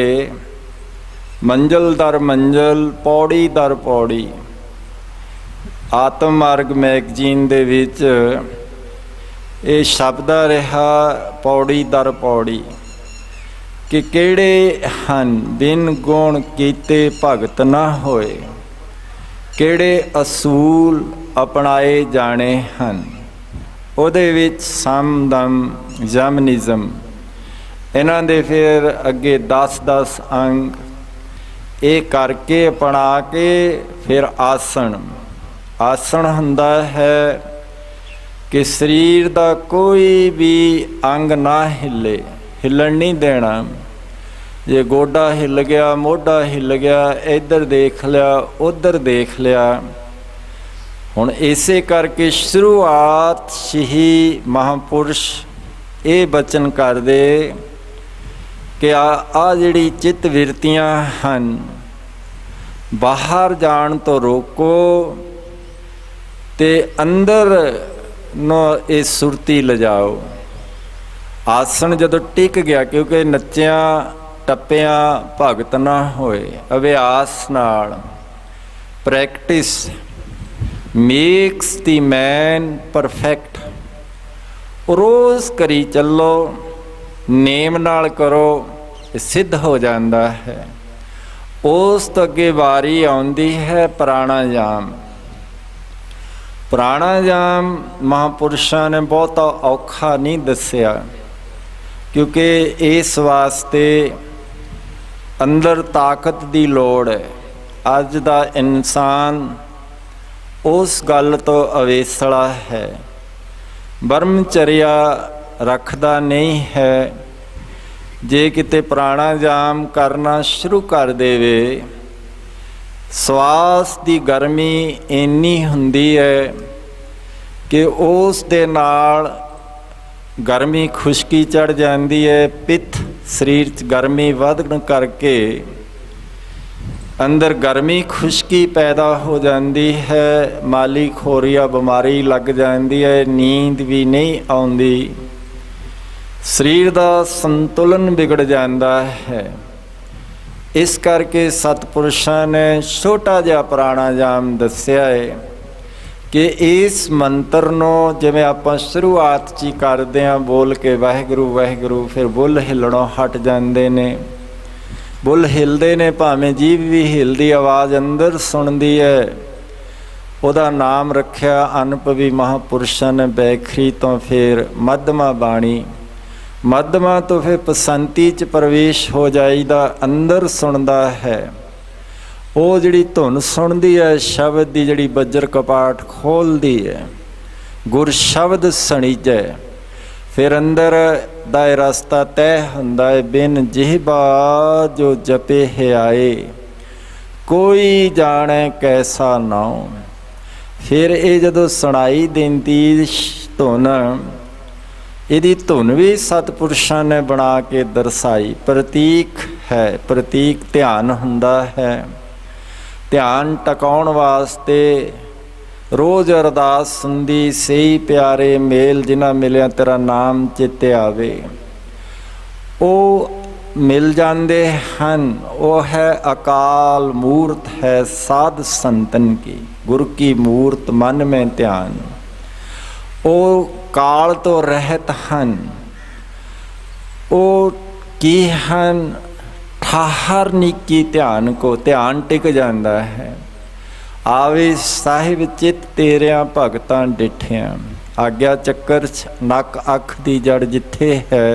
ਮੰਜ਼ਲ ਦਰ ਮੰਜ਼ਲ, ਪੌੜੀ ਦਰ ਪੌੜੀ, ਆਤਮ ਮਾਰਗ ਮੈਗਜ਼ੀਨ ਦੇ ਵਿੱਚ ਇਹ ਸ਼ਬਦ ਰਿਹਾ ਪੌੜੀ ਦਰ ਪੌੜੀ, ਕਿ ਕਿਹੜੇ ਹਨ ਬਿਨ ਗੁਣ ਕੀਤੇ ਭਗਤ ਨਾ ਹੋਏ, ਕਿਹੜੇ ਅਸੂਲ ਅਪਣਾਏ ਜਾਣੇ ਹਨ। ਉਹਦੇ ਵਿੱਚ ਸਮ ਦਮ ਯਮ ਨਿਯਮ, ਇਹਨਾਂ ਦੇ ਫਿਰ ਅੱਗੇ 10-10 ਅੰਗ, ਇਹ ਕਰਕੇ ਅਪਣਾ ਕੇ ਫਿਰ ਆਸਣ। ਆਸਣ ਹੁੰਦਾ ਹੈ ਕਿ ਸਰੀਰ ਦਾ ਕੋਈ ਵੀ ਅੰਗ ਨਾ ਹਿੱਲੇ, ਹਿੱਲਣ ਨਹੀਂ ਦੇਣਾ। ਜੇ ਗੋਡਾ ਹਿੱਲ ਗਿਆ, ਮੋਢਾ ਹਿੱਲ ਗਿਆ, ਇੱਧਰ ਦੇਖ ਲਿਆ, ਉੱਧਰ ਦੇਖ ਲਿਆ। ਹੁਣ ਇਸੇ ਕਰਕੇ ਸ਼ੁਰੂਆਤ 'ਚ ਹੀ ਮਹਾਂਪੁਰਸ਼ ਇਹ ਬਚਨ ਕਰਦੇ ਕਿ ਆ ਜਿਹੜੀ ਚਿੱਤ ਵਿਰਤੀਆਂ ਹਨ, ਬਾਹਰ ਜਾਣ ਤੋਂ ਰੋਕੋ ਤੇ ਅੰਦਰ ਨੂੰ ਇਹ ਸੁਰਤੀ ਲਿਜਾਓ। ਆਸਣ ਜਦੋਂ ਟਿਕ ਗਿਆ, ਕਿਉਂਕਿ ਨੱਚਿਆ ਟੱਪਿਆ ਭਗਤ ਨਾ ਹੋਏ, ਅਭਿਆਸ ਨਾਲ, ਪ੍ਰੈਕਟਿਸ ਮੇਕਸ ਦੀ ਮੈਨ ਪਰਫੈਕਟ। ਰੋਜ਼ ਕਰੀ ਚੱਲੋ, ਨੇਮ ਨਾਲ ਕਰੋ, ਇਹ ਸਿੱਧ ਹੋ ਜਾਂਦਾ ਹੈ। ਉਸ ਤੋਂ ਅੱਗੇ ਵਾਰੀ ਆਉਂਦੀ ਹੈ ਪ੍ਰਾਣਾਯਾਮ। ਪ੍ਰਾਣਾਯਾਮ ਮਹਾਂਪੁਰਸ਼ਾਂ ਨੇ ਬਹੁਤਾ ਔਖਾ ਨਹੀਂ ਦੱਸਿਆ, ਕਿਉਂਕਿ ਇਸ ਵਾਸਤੇ ਅੰਦਰ ਤਾਕਤ ਦੀ ਲੋੜ ਹੈ। ਅੱਜ ਦਾ ਇਨਸਾਨ ਉਸ ਗੱਲ ਤੋਂ ਅਵੇਸਲਾ ਹੈ, ਬਰਮਚਰਿਆ ਰੱਖਦਾ ਨਹੀਂ ਹੈ। ਜੇ ਕਿਤੇ ਪ੍ਰਾਣਾਯਾਮ ਕਰਨਾ ਸ਼ੁਰੂ ਕਰ ਦੇਵੇ, ਸਵਾਸ ਦੀ ਗਰਮੀ ਇੰਨੀ ਹੁੰਦੀ ਹੈ ਕਿ ਉਸ ਦੇ ਨਾਲ ਗਰਮੀ ਖੁਸ਼ਕੀ ਚੜ੍ਹ ਜਾਂਦੀ ਹੈ। ਪਿੱਤ ਸਰੀਰ 'ਚ ਗਰਮੀ ਵਧਣ ਕਰਕੇ ਅੰਦਰ ਗਰਮੀ ਖੁਸ਼ਕੀ ਪੈਦਾ ਹੋ ਜਾਂਦੀ ਹੈ, ਮਾਲੀ ਖੋਰੀਆ ਬਿਮਾਰੀ ਲੱਗ ਜਾਂਦੀ ਹੈ, ਨੀਂਦ ਵੀ ਨਹੀਂ ਆਉਂਦੀ, ਸਰੀਰ ਦਾ ਸੰਤੁਲਨ ਵਿਗੜ ਜਾਂਦਾ ਹੈ। ਇਸ ਕਰਕੇ ਸਤਿਪੁਰਸ਼ਾਂ ਨੇ ਛੋਟਾ ਜਿਹਾ ਪ੍ਰਾਣਾਯਾਮ ਦੱਸਿਆ ਹੈ ਕਿ ਇਸ ਮੰਤਰ ਨੂੰ ਜਿਵੇਂ ਆਪਾਂ ਸ਼ੁਰੂਆਤ 'ਚ ਹੀ ਕਰਦੇ ਹਾਂ ਬੋਲ ਕੇ ਵਾਹਿਗੁਰੂ ਵਾਹਿਗੁਰੂ, ਫਿਰ ਬੁੱਲ ਹਿੱਲਣੋਂ ਹਟ ਜਾਂਦੇ ਨੇ। ਬੁੱਲ ਹਿਲਦੇ ਨੇ, ਭਾਵੇਂ ਜੀਭ ਵੀ ਹਿਲਦੀ, ਆਵਾਜ਼ ਅੰਦਰ ਸੁਣਦੀ ਹੈ। ਉਹਦਾ ਨਾਮ ਰੱਖਿਆ ਅਨੁਭਵੀ ਮਹਾਂਪੁਰਸ਼ਾਂ ਨੇ ਬੈਖਰੀ ਤੋਂ ਫਿਰ ਮੱਧਮਾ ਬਾਣੀ, ਮੱਧਮਾ ਤੋਂ ਫਿਰ ਪਸੰਤੀ 'ਚ ਪ੍ਰਵੇਸ਼ ਹੋ ਜਾਈਦਾ, ਅੰਦਰ ਸੁਣਦਾ ਹੈ। ਉਹ ਜਿਹੜੀ ਧੁਨ ਸੁਣਦੀ ਹੈ ਸ਼ਬਦ ਦੀ, ਜਿਹੜੀ ਬੱਜਰ ਕਪਾਟ ਖੋਲ੍ਹਦੀ ਹੈ, ਗੁਰ ਸ਼ਬਦ ਸਣੀਜੈ, ਫਿਰ ਅੰਦਰ ਦਾ ਇਹ ਰਸਤਾ ਤੈਅ ਹੁੰਦਾ ਹੈ। ਬਿਨ ਜਿਹਬਾ ਜੋ ਜਪੇ ਹਿਆਏ, ਕੋਈ ਜਾਣੇ ਕੈਸਾ ਨਾਉ। ਫਿਰ ਇਹ ਜਦੋਂ ਸੁਣਾਈ ਦਿੰਦੀ ਧੁਨ, ਇਹਦੀ ਧੁਨ ਵੀ ਸਤਿਪੁਰਸ਼ਾਂ ਨੇ ਬਣਾ ਕੇ ਦਰਸਾਈ। ਪ੍ਰਤੀਕ ਹੈ, ਪ੍ਰਤੀਕ ਧਿਆਨ ਹੁੰਦਾ ਹੈ। ਧਿਆਨ ਟਿਕਾਉਣ ਵਾਸਤੇ ਰੋਜ਼ ਅਰਦਾਸ ਹੁੰਦੀ, ਸਹੀ ਪਿਆਰੇ ਮੇਲ ਜਿਨ੍ਹਾਂ ਮਿਲਿਆ ਤੇਰਾ ਨਾਮ ਚਿੱਤੇ ਆਵੇ। ਉਹ मिल जाते हैं वो है अकाल मूर्त है साध संतन की। गुरु की मूर्त मन में ध्यान, वो काल तो रहत हैं, वो की हैं ਠਾਹਰ ਨੀਕੀ ध्यान को, ध्यान टिक जाता है। आवे साहिब चित तेरिया भगतां डिठिया, आग्या चक्कर नक अख दी जड़ जिथे है,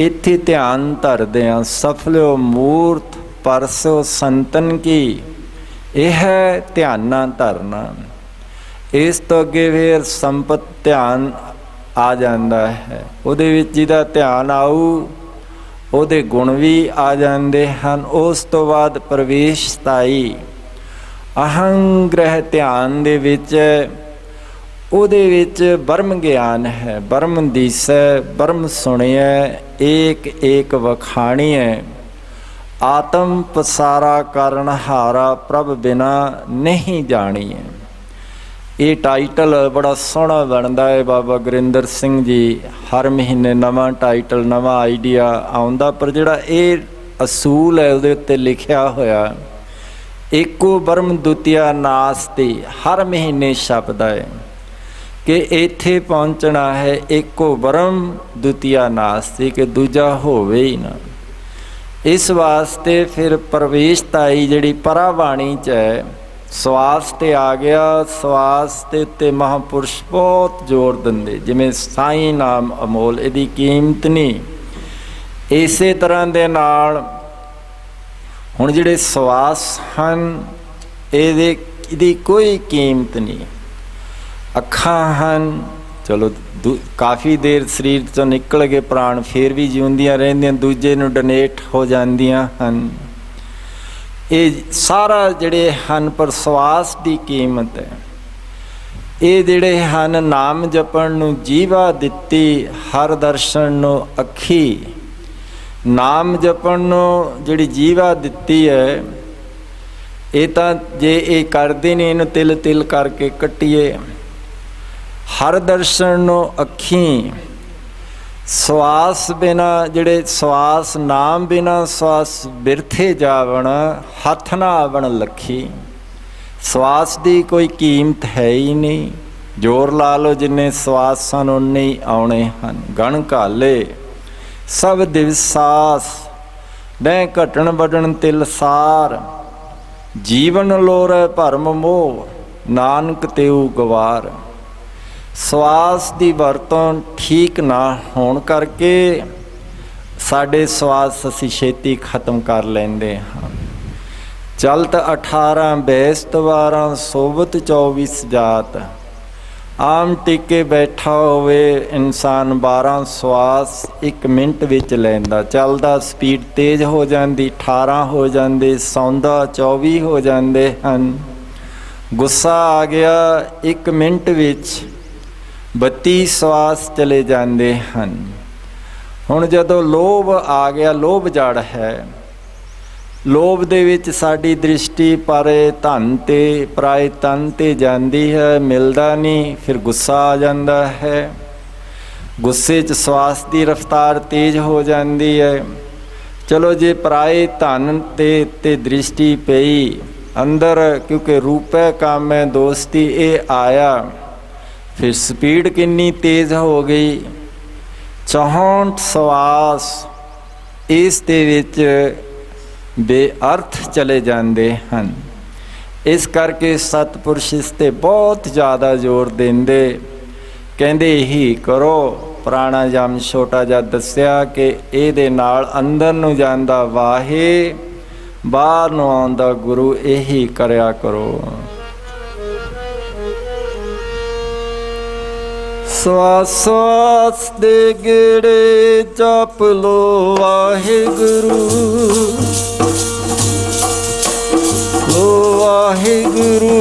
इत्थे ध्यान धरदियां सफलियो मूर्त परसो संतन की। यह ध्याना धरना। इस तो अगे फिर संपत ध्यान आ जाता है, उहदे विच जिहदा ध्यान आऊ ਉਹਦੇ ਗੁਣ ਵੀ ਆ ਜਾਂਦੇ ਹਨ। ਉਸ ਤੋਂ ਬਾਅਦ ਪ੍ਰਵੇਸ਼ ਸਥਾਈ ਅਹੰਗ੍ਰਹਿ ਧਿਆਨ ਦੇ ਵਿੱਚ ਉਹਦੇ ਵਿੱਚ ਬ੍ਰਹਮ ਗਿਆਨ ਹੈ। ਬ੍ਰਹਮ ਦੀਸੈ ਬ੍ਰਹਮ ਸੁਣਿਐ ਏਕ ਏਕ ਵਖਾਣੀਐ, ਆਤਮ ਪਸਾਰਾ ਕਰਨ ਹਾਰਾ ਪ੍ਰਭ ਬਿਨਾ ਨਹੀਂ ਜਾਣੀਐ। ਇਹ ਟਾਈਟਲ ਬੜਾ ਸੋਹਣਾ ਬਣਦਾ ਹੈ। ਬਾਬਾ ਗੁਰਿੰਦਰ ਸਿੰਘ ਜੀ ਹਰ ਮਹੀਨੇ ਨਵਾਂ ਟਾਈਟਲ ਨਵਾਂ ਆਈਡੀਆ ਆਉਂਦਾ, ਪਰ ਜਿਹੜਾ ਇਹ ਅਸੂਲ ਹੈ ਉਹਦੇ ਉੱਤੇ ਲਿਖਿਆ ਹੋਇਆ ਏਕੋ ਬ੍ਰਹਮ ਦੁਤੀਆ ਨਾਸਤੀ, ਹਰ ਮਹੀਨੇ ਛਪਦਾ ਹੈ ਕਿ ਇੱਥੇ ਪਹੁੰਚਣਾ ਹੈ ਏਕੋ ਬ੍ਰਹਮ ਦੁਤੀਆ ਨਾਸਤੀ, ਕਿ ਦੂਜਾ ਹੋਵੇ ਹੀ ਨਾ। ਇਸ ਵਾਸਤੇ ਫਿਰ ਪ੍ਰਵੇਸ਼ਤਾਈ ਜਿਹੜੀ ਪਰਾਬਾਣੀ 'ਚ ਹੈ, ਸਵਾਸ 'ਤੇ ਆ ਗਿਆ। ਸਵਾਸ ਦੇ ਉੱਤੇ ਮਹਾਂਪੁਰਸ਼ ਬਹੁਤ ਜ਼ੋਰ ਦਿੰਦੇ, ਜਿਵੇਂ ਸਾਈਂ ਨਾਮ ਅਮੋਲ, ਇਹਦੀ ਕੀਮਤ ਨਹੀਂ। ਇਸੇ ਤਰ੍ਹਾਂ ਦੇ ਨਾਲ ਹੁਣ ਜਿਹੜੇ ਸਵਾਸ ਹਨ ਇਹਦੀ ਕੋਈ ਕੀਮਤ ਨਹੀਂ। ਅੱਖਾਂ ਹਨ, ਚਲੋ ਕਾਫੀ ਦੇਰ ਸਰੀਰ 'ਚੋਂ ਨਿਕਲ ਗਏ ਪ੍ਰਾਣ, ਫਿਰ ਵੀ ਜਿਉਂਦੀਆਂ ਰਹਿੰਦੀਆਂ, ਦੂਜੇ ਨੂੰ ਡੋਨੇਟ ਹੋ ਜਾਂਦੀਆਂ ਹਨ। ਇਹ ਸਾਰਾ ਜਿਹੜੇ ਹਨ ਪਰ ਸਵਾਸ ਦੀ ਕੀਮਤ ਹੈ। ਇਹ ਜਿਹੜੇ ਹਨ ਨਾਮ ਜਪਣ ਨੂੰ ਜੀਵਾ ਦਿੱਤੀ, ਹਰ ਦਰਸ਼ਨ ਨੂੰ ਅੱਖੀ। ਨਾਮ ਜਪਣ ਨੂੰ ਜਿਹੜੀ ਜੀਵਾ ਦਿੱਤੀ ਹੈ, ਇਹ ਤਾਂ ਜੇ ਇਹ ਕਰਦੇ ਨੇ ਇਹਨੂੰ ਤਿਲ ਤਿਲ ਕਰਕੇ ਕੱਟੀਏ। ਹਰ ਦਰਸ਼ਨ ਨੂੰ ਅੱਖੀ। ਸਵਾਸ ਬਿਨਾ ਜਿਹੜੇ ਸਵਾਸ ਨਾਮ ਬਿਨਾ ਸਵਾਸ ਬਿਰਥੇ ਜਾਵਣ, ਹੱਥ ਨਾ ਆਵਣ ਲੱਖੀ। ਸਵਾਸ ਦੀ ਕੋਈ ਕੀਮਤ ਹੈ ਹੀ ਨਹੀਂ। ਜ਼ੋਰ ਲਾ ਲਓ ਜਿੰਨੇ ਸਵਾਸ ਸਨ ਉਨੇ ਹੀ ਆਉਣੇ ਹਨ। ਗਣ ਘਾਲੇ ਸਭ ਦਿਵਸਾਸ, ਡੈ ਘਟਣ ਵਡਣ ਤਿਲ ਸਾਰ। ਜੀਵਨ ਲੋਰੈ ਭਰਮ ਮੋਹ, ਨਾਨਕ ਤਿਉ ਗਵਾਰ। ਸਵਾਸ ਦੀ ਵਰਤੋਂ ਠੀਕ ਨਾ ਹੋਣ ਕਰਕੇ ਸਾਡੇ ਸਵਾਸ ਅਸੀਂ ਛੇਤੀ ਖਤਮ ਕਰ ਲੈਂਦੇ ਹਾਂ। ਚਲਤ 18 ਬੈਸਤ 12 ਸੋਬਤ 24 ਜਾਤ। ਆਮ ਟਿਕੇ ਬੈਠਾ ਹੋਵੇ ਇਨਸਾਨ 12 ਸਵਾਸ 1 ਮਿੰਟ ਵਿੱਚ ਲੈਂਦਾ। ਚੱਲਦਾ ਸਪੀਡ ਤੇਜ਼ ਹੋ ਜਾਂਦੀ, 18 ਹੋ ਜਾਂਦੇ, ਸੌਂਦਾ 24 ਹੋ ਜਾਂਦੇ ਹਨ। ਗੁੱਸਾ ਆ ਗਿਆ 1 ਮਿੰਟ ਵਿੱਚ 32 ਸਵਾਸ ਚਲੇ ਜਾਂਦੇ ਹਨ। ਹੁਣ ਜਦੋਂ ਲੋਭ ਆ ਗਿਆ, ਲੋਭ ਜੜ ਹੈ। ਲੋਭ ਦੇ ਵਿੱਚ ਸਾਡੀ ਦ੍ਰਿਸ਼ਟੀ ਪਰੇ ਧਨ 'ਤੇ ਪਰਾਏ ਤਨ 'ਤੇ ਜਾਂਦੀ ਹੈ, ਮਿਲਦਾ ਨਹੀਂ, ਫਿਰ ਗੁੱਸਾ ਆ ਜਾਂਦਾ ਹੈ। ਗੁੱਸੇ 'ਚ ਸਵਾਸ ਦੀ ਰਫ਼ਤਾਰ ਤੇਜ਼ ਹੋ ਜਾਂਦੀ ਹੈ। ਚਲੋ ਜੇ ਪਰਾਏ ਧਨ 'ਤੇ ਦ੍ਰਿਸ਼ਟੀ ਪਈ ਅੰਦਰ, ਕਿਉਂਕਿ ਰੂਪੈ ਕਾਮੈ ਦੋਸਤੀ ਇਹ ਆਇਆ, ਫਿਰ ਸਪੀਡ ਕਿੰਨੀ ਤੇਜ਼ ਹੋ ਗਈ। 64 ਸਵਾਸ ਇਸ ਦੇ ਵਿੱਚ ਬੇਅਰਥ ਚਲੇ ਜਾਂਦੇ ਹਨ। ਇਸ ਕਰਕੇ ਸਤਿਪੁਰਸ਼ ਇਸ 'ਤੇ ਬਹੁਤ ਜ਼ਿਆਦਾ ਜ਼ੋਰ ਦਿੰਦੇ, ਕਹਿੰਦੇ ਇਹੀ ਕਰੋ। ਪ੍ਰਾਣਾਯਾਮ ਛੋਟਾ ਜਿਹਾ ਦੱਸਿਆ ਕਿ ਇਹਦੇ ਨਾਲ ਅੰਦਰ ਨੂੰ ਜਾਂਦਾ ਵਾਹੇ, ਬਾਹਰ ਨੂੰ ਆਉਂਦਾ ਗੁਰੂ, ਇਹੀ ਕਰਿਆ ਕਰੋ। ਸਵਾਸ ਸਵਾਸ ਦੇ ਗੇੜੇ ਜਪ ਲੋ ਵਾਹਿਗੁਰੂ, ਲੋ ਵਾਹਿਗੁਰੂ।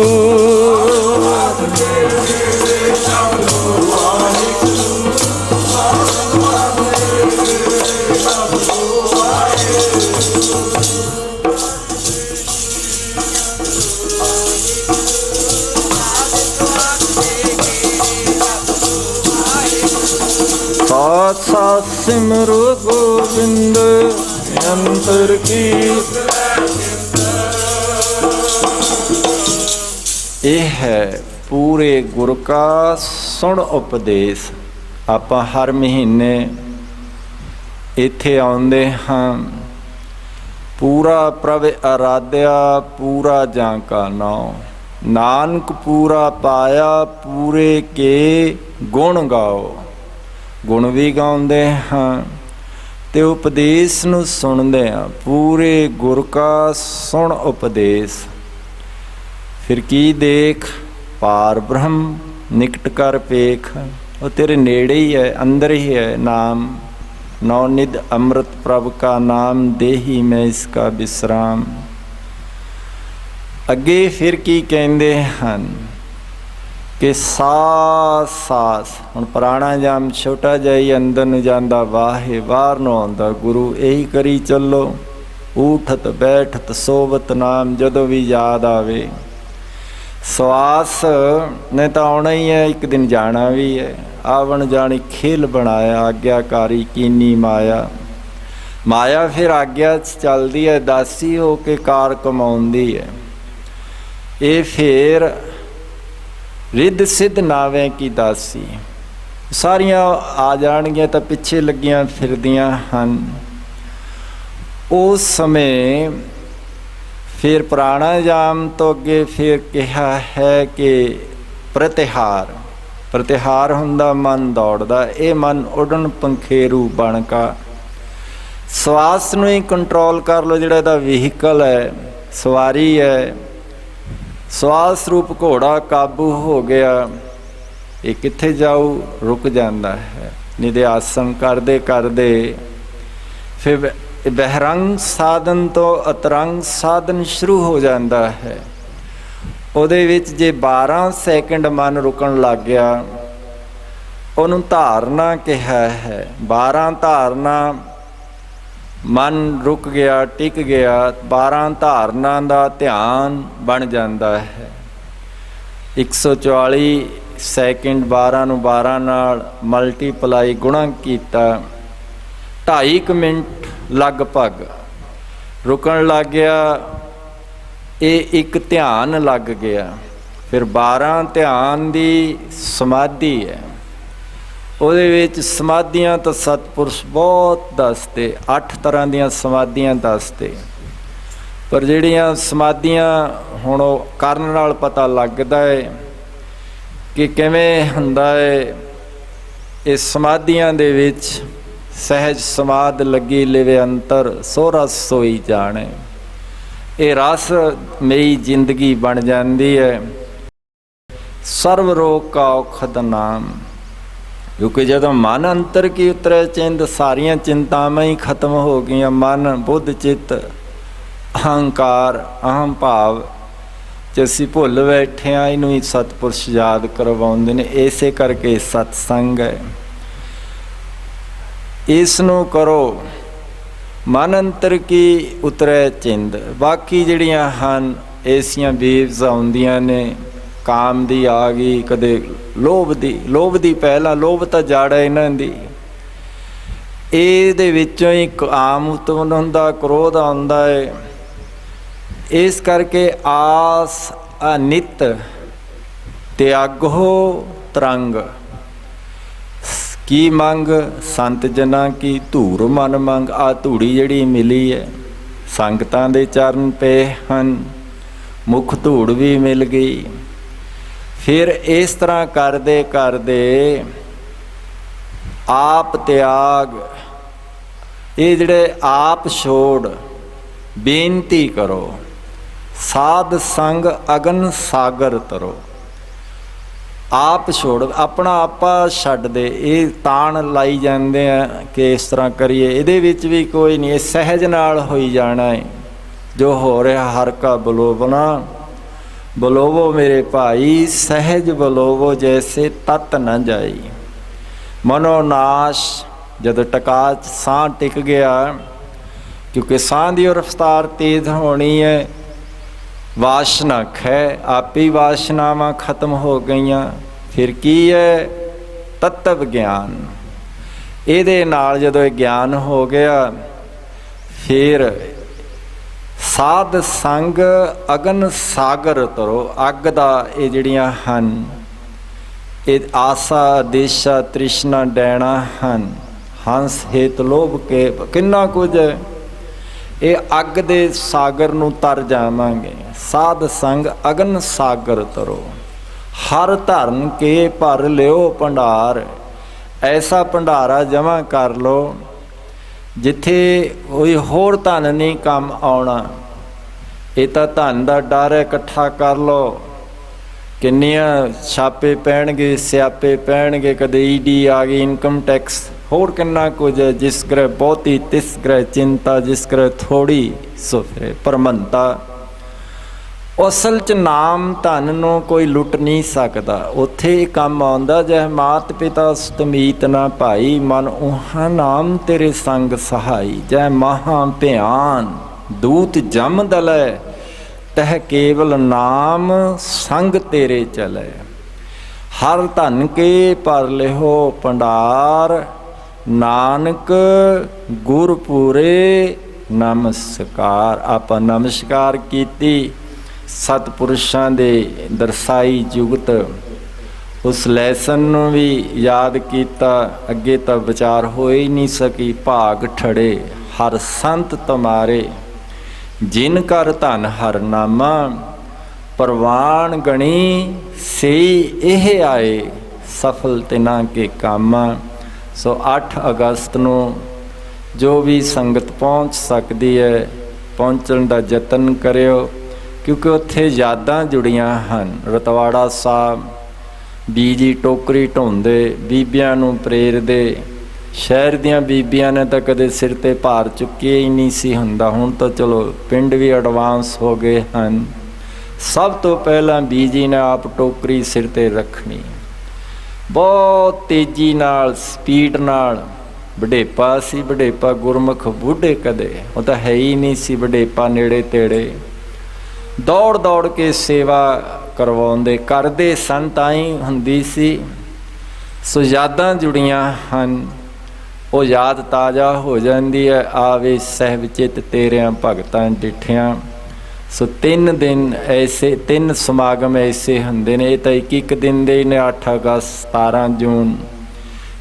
ਸਾਥ ਸਾਥ सिमरो गोविंद अंतर की। ਇਹ ਹੈ ਪੂਰੇ ਗੁਰ ਕਾ ਸੁਣ ਉਪਦੇਸ਼। ਆਪਾਂ ਹਰ ਮਹੀਨੇ ਇੱਥੇ ਆਉਂਦੇ ਹਾਂ। ਪੂਰਾ ਪ੍ਰਭ ਆਰਾਧਿਆ ਪੂਰਾ ਜਾਂ ਕਾ ਨਾਉ, ਨਾਨਕ ਪੂਰਾ ਪਾਇਆ ਪੂਰੇ ਕੇ ਗੁਣ ਗਾਓ। ਗੁਣ ਵੀ ਗਾਉਂਦੇ ਹਾਂ ਤੇ ਉਪਦੇਸ਼ ਨੂੰ ਸੁਣਦੇ ਹਾਂ। ਪੂਰੇ ਗੁਰ ਕਾ ਸੁਣ ਉਪਦੇਸ਼। ਫਿਰ ਕੀ ਦੇਖ ਪਾਰ ਬ੍ਰਹਮ ਨਿਕਟ ਕਰ ਪੇਖ। ਉਹ ਤੇਰੇ ਨੇੜੇ ਹੀ ਹੈ, ਅੰਦਰ ਹੀ ਹੈ ਨਾਮ। ਨੌ ਨਿਧ ਅੰਮ੍ਰਿਤ ਪ੍ਰਭ ਕਾ ਨਾਮ, ਦੇਹੀ ਮੈਂ ਇਸਕਾ ਵਿਸਰਾਮ। ਅੱਗੇ ਫਿਰ ਕੀ ਕਹਿੰਦੇ ਹਨ ਕਿ ਸਾਸ ਸਾਸ। ਹੁਣ ਪ੍ਰਾਣਾਯਾਮ ਛੋਟਾ ਜਿਹਾ ਹੀ ਅੰਦਰ ਨੂੰ ਜਾਂਦਾ, ਵਾਹੇ ਬਾਹਰ ਨੂੰ ਆਉਂਦਾ। ਗੁਰੂ ਇਹੀ ਕਰੀ ਚੱਲੋ। ਊਠਤ ਬੈਠਤ ਸੋਵਤ ਨਾਮ, ਜਦੋਂ ਵੀ ਯਾਦ ਆਵੇ। ਸਵਾਸ ਨੇ ਤਾਂ ਆਉਣਾ ਹੀ ਹੈ, ਇੱਕ ਦਿਨ ਜਾਣਾ ਵੀ ਹੈ। ਆਵਣ ਜਾਣੀ ਖੇਲ ਬਣਾਇਆ, ਆਗਿਆਕਾਰੀ ਕੀਨੀ ਮਾਇਆ। ਮਾਇਆ ਫਿਰ ਆਗਿਆ 'ਚ ਚੱਲਦੀ ਹੈ, ਦਾਸੀ ਹੋ ਕੇ ਕਾਰ ਕਮਾਉਂਦੀ ਹੈ। ਇਹ ਫਿਰ ਰਿੱਧ ਸਿੱਧ ਨਾਵੇਂ ਕੀ ਦਾਸੀ। ਸਾਰੀਆਂ ਆ ਜਾਣਗੀਆਂ ਤਾਂ ਪਿੱਛੇ ਲੱਗੀਆਂ ਫਿਰਦੀਆਂ ਹਨ। ਉਸ ਸਮੇਂ ਫਿਰ ਪ੍ਰਾਣਾਯਾਮ ਤੋਂ ਅੱਗੇ ਫਿਰ ਕਿਹਾ ਹੈ ਕਿ ਪ੍ਰਤਿਹਾਰ। ਪ੍ਰਤਿਹਾਰ ਹੁੰਦਾ ਮਨ ਦੌੜਦਾ। ਇਹ ਮਨ ਉੱਡਣ ਪੰਖੇਰੂ ਬਣ ਕਾ। ਸਵਾਸ ਨੂੰ ਹੀ ਕੰਟਰੋਲ ਕਰ ਲਓ, ਜਿਹੜਾ ਇਹਦਾ ਵਹੀਕਲ ਹੈ, ਸਵਾਰੀ ਹੈ। ਸਵਾਸ ਰੂਪ ਘੋੜਾ ਕਾਬੂ ਹੋ ਗਿਆ, ਇਹ ਕਿੱਥੇ ਜਾਊ? ਰੁਕ ਜਾਂਦਾ ਹੈ। ਨਿਧਿਆਸਨ ਕਰਦੇ ਕਰਦੇ ਫਿਰ ਬਹਿਰੰਗ ਸਾਧਨ ਤੋਂ ਅਤਰੰਗ ਸਾਧਨ ਸ਼ੁਰੂ ਹੋ ਜਾਂਦਾ ਹੈ। ਉਹਦੇ ਵਿੱਚ ਜੇ 12 ਸੈਕਿੰਡ ਮਨ ਰੁਕਣ ਲੱਗ ਗਿਆ, ਉਹਨੂੰ ਧਾਰਨਾ ਕਿਹਾ ਹੈ। 12 ਧਾਰਨਾ ਮਨ ਰੁਕ ਗਿਆ, ਟਿਕ ਗਿਆ। 12 ਧਾਰਨਾ ਦਾ ਧਿਆਨ ਬਣ ਜਾਂਦਾ ਹੈ। 144 ਸੈਕਿੰਡ 12 ਨੂੰ 12 ਨਾਲ ਮਲਟੀਪਲਾਈ ਗੁਣਾ ਕੀਤਾ, 2.5 ਮਿੰਟ ਲਗਭਗ ਰੁਕਣ ਲੱਗ ਗਿਆ। ਇਹ ਇੱਕ ਧਿਆਨ ਲੱਗ ਗਿਆ। ਫਿਰ 12 ਧਿਆਨ ਦੀ ਸਮਾਧੀ ਹੈ। ਉਹਦੇ ਵਿੱਚ ਸਮਾਧੀਆਂ ਤਾਂ ਸਤਿਪੁਰਸ਼ ਬਹੁਤ ਦੱਸਦੇ, 8 ਤਰ੍ਹਾਂ ਦੀਆਂ ਸਮਾਧੀਆਂ ਦੱਸਦੇ। ਪਰ ਜਿਹੜੀਆਂ ਸਮਾਧੀਆਂ ਹੁਣ ਉਹ ਕਰਨ ਨਾਲ ਪਤਾ ਲੱਗਦਾ ਹੈ ਕਿ ਕਿਵੇਂ ਹੁੰਦਾ ਹੈ। ਇਸ ਸਮਾਧੀਆਂ ਦੇ ਵਿੱਚ ਸਹਿਜ ਸਮਾਧ ਲੱਗੀ ਲਿਵੇ ਅੰਤਰ, ਸੋ ਰਸ ਸੋਈ ਜਾਣੇ। ਇਹ ਰਸ ਮਈ ਜ਼ਿੰਦਗੀ ਬਣ ਜਾਂਦੀ ਹੈ। ਸਰਵ ਰੋਗ ਕਾ ਔਖਦ ਨਾਮ। ਕਿਉਂਕਿ ਜਦੋਂ ਮਨ ਅੰਤਰ ਕੀ ਉਤਰੇ ਚਿੰਦ, ਸਾਰੀਆਂ ਚਿੰਤਾਵਾਂ ਹੀ ਖਤਮ ਹੋ ਗਈਆਂ। ਮਨ ਬੁੱਧ ਚਿੱਤ ਅਹੰਕਾਰ ਅਹੰ ਭਾਵ 'ਚ ਅਸੀਂ ਭੁੱਲ ਬੈਠੇ ਹਾਂ। ਇਹਨੂੰ ਹੀ ਸਤਿਪੁਰਸ਼ ਯਾਦ ਕਰਵਾਉਂਦੇ ਨੇ। ਇਸੇ ਕਰਕੇ ਸਤਸੰਗ ਹੈ। ਇਸ ਨੂੰ ਕਰੋ। ਮਨ ਅੰਤਰ ਕੀ ਉਤਰੇ ਚਿੰਦ। ਬਾਕੀ ਜਿਹੜੀਆਂ ਹਨ ਐਸੀਆਂ ਵੇਵਸ ਆਉਂਦੀਆਂ ਨੇ, ਕਾਮ ਦੀ ਆ ਗਈ, ਕਦੇ ਲੋਭ ਦੀ। ਲੋਭ ਦੀ ਪਹਿਲਾਂ, ਲੋਭ ਤਾਂ ਜੜ ਹੈ ਇਹਨਾਂ ਦੀ। ਇਹਦੇ ਵਿੱਚੋਂ ਹੀ ਕਾਮ ਉਤਪੰਨ ਹੁੰਦਾ, ਕ੍ਰੋਧ ਆਉਂਦਾ ਹੈ। ਇਸ ਕਰਕੇ ਆਸ ਅਨਿਤ ਤਿਆਗੋ ਤਰੰਗ। ਕੀ ਮੰਗ? ਸੰਤ ਜਨਾਂ ਕੀ ਧੂੜ ਮਨ ਮੰਗ। ਆ ਧੂੜੀ ਜਿਹੜੀ ਮਿਲੀ ਹੈ, ਸੰਗਤਾਂ ਦੇ ਚਰਨ ਪਏ ਹਨ, ਮੁੱਖ ਧੂੜ ਵੀ ਮਿਲ ਗਈ। ਫਿਰ ਇਸ ਤਰ੍ਹਾਂ ਕਰਦੇ ਕਰਦੇ ਆਪ ਤਿਆਗ, ਇਹ ਜਿਹੜੇ ਆਪ ਛੋੜ, ਬੇਨਤੀ ਕਰੋ। ਸਾਧ ਸੰਗ ਅਗਨ ਸਾਗਰ ਤਰੋ। ਆਪ ਛੋੜ, ਆਪਣਾ ਆਪਾ ਛੱਡ ਦੇ। ਇਹ ਤਾਣ ਲਾਈ ਜਾਂਦੇ ਆ ਕਿ ਇਸ ਤਰ੍ਹਾਂ ਕਰੀਏ, ਇਹਦੇ ਵਿੱਚ ਵੀ ਕੋਈ ਨਹੀਂ। ਇਹ ਸਹਿਜ ਨਾਲ ਹੋਈ ਜਾਣਾ ਹੈ। ਜੋ ਹੋ ਰਿਹਾ ਹਰ ਕਾ ਬਲੋਵਨਾ। ਬਲੋਵੋ ਮੇਰੇ ਭਾਈ, ਸਹਿਜ ਬਲੋਵੋ ਜੈਸੇ ਤਤ ਨਾ ਜਾਈ। ਮਨੋ ਨਾਸ਼। ਜਦੋਂ ਟਕਾ 'ਚ ਸਾਹ ਟਿਕ ਗਿਆ, ਕਿਉਂਕਿ ਸਾਹ ਦੀ ਰਫਤਾਰ ਤੇਜ਼ ਹੋਣੀ ਹੈ। ਵਾਸ਼ਨਾ ਖੈ, ਆਪੀ ਵਾਸ਼ਨਾਵਾਂ ਖਤਮ ਹੋ ਗਈਆਂ। ਫਿਰ ਕੀ ਹੈ? ਤਤਵ ਗਿਆਨ। ਇਹਦੇ ਨਾਲ ਜਦੋਂ ਇਹ ਗਿਆਨ ਹੋ ਗਿਆ, ਫਿਰ ਸਾਧ ਸੰਗ ਅਗਨ ਸਾਗਰ ਤਰੋ। ਅੱਗ ਦਾ ਇਹ ਜਿਹੜੀਆਂ ਹਨ, ਇਹ ਆਸਾ, ਦੇਸ਼ਾ, ਤ੍ਰਿਸ਼ਨਾ, ਡੈਣਾ ਹਨ। ਹੰਸ ਹੇਤ ਲੋਭ ਕੇ ਕਿੰਨਾ ਕੁਝ, ਇਹ ਅੱਗ ਦੇ ਸਾਗਰ ਨੂੰ ਤਰ ਜਾਵਾਂਗੇ। ਸਾਧ ਸੰਗ ਅਗਨ ਸਾਗਰ ਤਰੋ, ਹਰ ਧਰਨ ਕੇ ਭਰ ਲਿਓ ਭੰਡਾਰ। ਐਸਾ ਭੰਡਾਰਾ ਜਮ੍ਹਾਂ ਕਰ ਲਓ ਜਿੱਥੇ ਕੋਈ ਹੋਰ ਧਨ ਨਹੀਂ ਕੰਮ ਆਉਣਾ। ਇਹ ਤਾਂ ਧਨ ਦਾ ਡਰ ਹੈ, ਇਕੱਠਾ ਕਰ ਲਓ। ਕਿੰਨੀਆਂ ਛਾਪੇ ਪੈਣਗੇ, ਸਿਆਪੇ ਪੈਣਗੇ, ਕਦੇ ਈਡੀ ਆ ਗਈ, ਇਨਕਮ ਟੈਕਸ, ਹੋਰ ਕਿੰਨਾ ਕੁਝ ਹੈ। ਜਿਸ ਗ੍ਰਹਿ ਬਹੁਤੀ ਤਿਸ ਗ੍ਰਹਿ ਚਿੰਤਾ, ਜਿਸ ਗ੍ਰਹਿ ਥੋੜੀ ਸੋ ਫਿਰੇ ਪਰਮੰਤਾ। ਅਸਲ 'ਚ ਨਾਮ ਧਨ ਨੂੰ ਕੋਈ ਲੁੱਟ ਨਹੀਂ ਸਕਦਾ। ਉੱਥੇ ਹੀ ਕੰਮ ਆਉਂਦਾ, ਜਹ ਮਾਤ ਪਿਤਾ ਸੁਤਮੀਤ ਨਾ ਭਾਈ, ਮਨ ਉਹਾਂ ਨਾਮ ਤੇਰੇ ਸੰਗ ਸਹਾਈ। ਜੈ ਮਹਾਂ ਭਿਆਨ ਦੂਤ ਜਮ ਦਲੈ, ਤਹ ਕੇਵਲ ਨਾਮ ਸੰਗ ਤੇਰੇ ਚਲੇ। ਹਰ ਧਨ ਕੇ ਭਰ ਲਿਹੋ ਭੰਡਾਰ, ਨਾਨਕ ਗੁਰ ਪੂਰੇ ਨਮਸਕਾਰ। ਆਪਾਂ ਨਮਸਕਾਰ ਕੀਤੀ, ਸਤਿਪੁਰਸ਼ਾਂ ਦੇ ਦਰਸਾਈ ਜੁਗਤ, ਉਸ ਲੈਸਨ ਨੂੰ ਵੀ ਯਾਦ ਕੀਤਾ। ਅੱਗੇ ਤਾਂ ਵਿਚਾਰ ਹੋ ਹੀ ਨਹੀਂ ਸਕੀ। ਭਾਗ ਠੜੇ ਹਰ ਸੰਤ ਤੁਮਾਰੇ, ਜਿਨ ਕਰ ਧਨ ਹਰ ਨਾਮਾ। ਪ੍ਰਵਾਨ ਗਣੀ ਸਈ ਇਹ ਆਏ, ਸਫਲ ਤਿਨਾਂ ਕੇ ਕਾਮਾ। ਸੋ 8 ਅਗਸਤ ਨੂੰ ਜੋ ਵੀ ਸੰਗਤ ਪਹੁੰਚ ਸਕਦੀ ਹੈ, ਪਹੁੰਚਣ ਦਾ ਯਤਨ ਕਰਿਓ, ਕਿਉਂਕਿ ਉੱਥੇ ਯਾਦਾਂ ਜੁੜੀਆਂ ਹਨ। ਰਤਵਾੜਾ ਸਾਹਿਬ ਬੀਜੀ ਟੋਕਰੀ ਢੋਂਦੇ, ਬੀਬੀਆਂ ਨੂੰ ਪ੍ਰੇਰਦੇ। ਸ਼ਹਿਰ ਦੀਆਂ ਬੀਬੀਆਂ ਨੇ ਤਾਂ ਕਦੇ ਸਿਰ 'ਤੇ ਭਾਰ ਚੁੱਕਿਆ ਹੀ ਨਹੀਂ ਸੀ ਹੁੰਦਾ। ਹੁਣ ਤਾਂ ਚਲੋ ਪਿੰਡ ਵੀ ਐਡਵਾਂਸ ਹੋ ਗਏ ਹਨ। ਸਭ ਤੋਂ ਪਹਿਲਾਂ ਬੀਜੀ ਨੇ ਆਪ ਟੋਕਰੀ ਸਿਰ 'ਤੇ ਰੱਖਣੀ, ਬਹੁਤ ਤੇਜ਼ੀ ਨਾਲ, ਸਪੀਡ ਨਾਲ। ਵਡੇਪਾ ਸੀ, ਵਡੇਪਾ ਗੁਰਮੁਖ ਬੁੱਢੇ ਕਦੇ, ਉਹ ਤਾਂ ਹੈ ਹੀ ਨਹੀਂ ਸੀ ਵਡੇਪਾ ਨੇੜੇ ਤੇੜੇ। ਦੌੜ ਦੌੜ ਕੇ ਸੇਵਾ ਕਰਵਾਉਂਦੇ, ਕਰਦੇ ਸਨ, ਤਾਂ ਹੀ ਹੁੰਦੀ ਸੀ। ਸੋ ਯਾਦਾਂ ਜੁੜੀਆਂ ਹਨ, ਉਹ ਯਾਦ ਤਾਜ਼ਾ ਹੋ ਜਾਂਦੀ ਹੈ। ਆਵੇ ਸਹਿਬ ਚਿੱਤ ਤੇਰਿਆਂ ਭਗਤਾਂ ਡਿਠਿਆਂ। ਸੋ 3 ਦਿਨ ਐਸੇ, 3 ਸਮਾਗਮ ਐਸੇ ਹੁੰਦੇ ਨੇ। ਇਹ ਤਾਂ ਇੱਕ ਦਿਨ ਦੇ ਨੇ, 8 ਅਗਸਤ, 17 ਜੂਨ,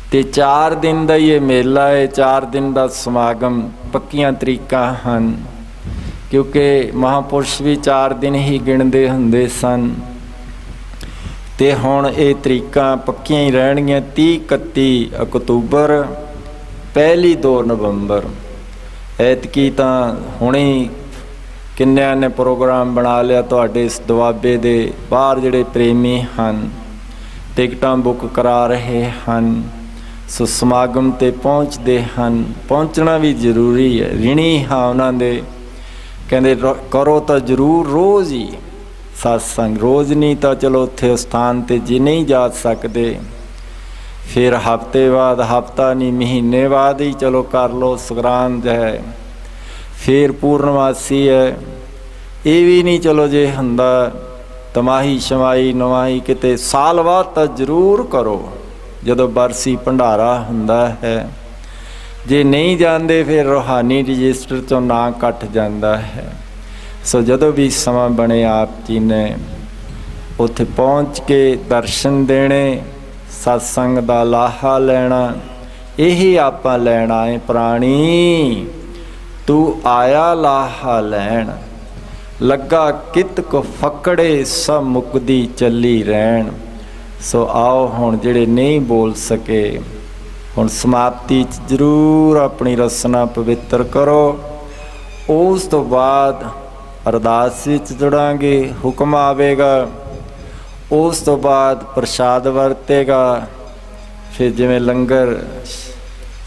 ਅਤੇ 4 ਦਿਨ ਦਾ ਹੀ ਇਹ ਮੇਲਾ ਹੈ। 4 ਦਿਨ ਦਾ ਸਮਾਗਮ, ਪੱਕੀਆਂ ਤਰੀਕਾਂ ਹਨ, ਕਿਉਂਕਿ ਮਹਾਂਪੁਰਸ਼ ਵੀ 4 ਦਿਨ ਹੀ ਗਿਣਦੇ ਹੁੰਦੇ ਸਨ। ਅਤੇ ਹੁਣ ਇਹ ਤਰੀਕਾਂ ਪੱਕੀਆਂ ਹੀ ਰਹਿਣਗੀਆਂ। 30, 31 ਅਕਤੂਬਰ, ਪਹਿਲੀ 2 ਨਵੰਬਰ। ਐਤਕੀ ਤਾਂ ਹੁਣੇ ਕਿੰਨਿਆਂ ਨੇ ਪ੍ਰੋਗਰਾਮ ਬਣਾ ਲਿਆ ਤੁਹਾਡੇ ਇਸ ਦੁਆਬੇ ਦੇ ਬਾਹਰ। ਜਿਹੜੇ ਪ੍ਰੇਮੀ ਹਨ, ਟਿਕਟਾਂ ਬੁੱਕ ਕਰਾ ਰਹੇ ਹਨ। ਸੋ ਸਮਾਗਮ 'ਤੇ ਪਹੁੰਚਦੇ ਹਨ। ਪਹੁੰਚਣਾ ਵੀ ਜ਼ਰੂਰੀ ਹੈ। ਰਿਣੀ ਹਾਂ ਉਹਨਾਂ ਦੇ, ਕਹਿੰਦੇ ਕਰੋ ਤਾਂ ਜ਼ਰੂਰ ਰੋਜ਼ ਹੀ ਸਤਸੰਗ। ਰੋਜ਼ ਨਹੀਂ ਤਾਂ ਚਲੋ ਉੱਥੇ ਸਥਾਨ 'ਤੇ ਜੇ ਨਹੀਂ ਜਾ ਸਕਦੇ, ਫਿਰ ਹਫ਼ਤੇ ਬਾਅਦ, ਹਫ਼ਤਾ ਨਹੀਂ ਮਹੀਨੇ ਬਾਅਦ ਹੀ ਚਲੋ ਕਰ ਲਓ। ਸੰਗਰਾਂਦ ਹੈ, ਫਿਰ ਪੂਰਨਮਾਸੀ ਹੈ। ਇਹ ਵੀ ਨਹੀਂ ਚਲੋ ਜੇ ਹੁੰਦਾ ਤਮਾਹੀ ਛਮਾਹੀ ਨਵਾਹੀ, ਕਿਤੇ ਸਾਲ ਬਾਅਦ ਤਾਂ ਜ਼ਰੂਰ ਕਰੋ, ਜਦੋਂ ਬਰਸੀ ਭੰਡਾਰਾ ਹੁੰਦਾ ਹੈ। ਜੇ ਨਹੀਂ ਜਾਂਦੇ ਫਿਰ ਰੂਹਾਨੀ ਰਜਿਸਟਰ 'ਚੋਂ ਨਾਂ ਕੱਟ ਜਾਂਦਾ ਹੈ। ਸੋ ਜਦੋਂ ਵੀ ਸਮਾਂ ਬਣੇ, ਆਪ ਜੀ ਨੇ ਉੱਥੇ ਪਹੁੰਚ ਕੇ ਦਰਸ਼ਨ ਦੇਣੇ, ਸਤਸੰਗ ਦਾ ਲਾਹਾ ਲੈਣਾ। ਇਹੀ ਆਪਾਂ ਲੈਣਾ ਹੈ। ਪ੍ਰਾਣੀ ਤੂੰ ਆਇਆ ਲਾਹਾ ਲੈਣ, ਲੱਗਾ ਕਿਤ ਕੋ ਫਕੜੇ, ਸਭ ਮੁਕਦੀ ਚੱਲੀ ਰਹਿਣ। ਸੋ ਆਓ ਹੁਣ ਜਿਹੜੇ ਨਹੀਂ ਬੋਲ ਸਕੇ, ਹੁਣ ਸਮਾਪਤੀ 'ਚ ਜ਼ਰੂਰ ਆਪਣੀ ਰਸਨਾ ਪਵਿੱਤਰ ਕਰੋ। ਉਸ ਤੋਂ ਬਾਅਦ ਅਰਦਾਸ ਵਿੱਚ ਜੁੜਾਂਗੇ, ਹੁਕਮ ਆਵੇਗਾ। ਉਸ ਤੋਂ ਬਾਅਦ ਪ੍ਰਸ਼ਾਦ ਵਰਤੇਗਾ। ਫਿਰ ਜਿਵੇਂ ਲੰਗਰ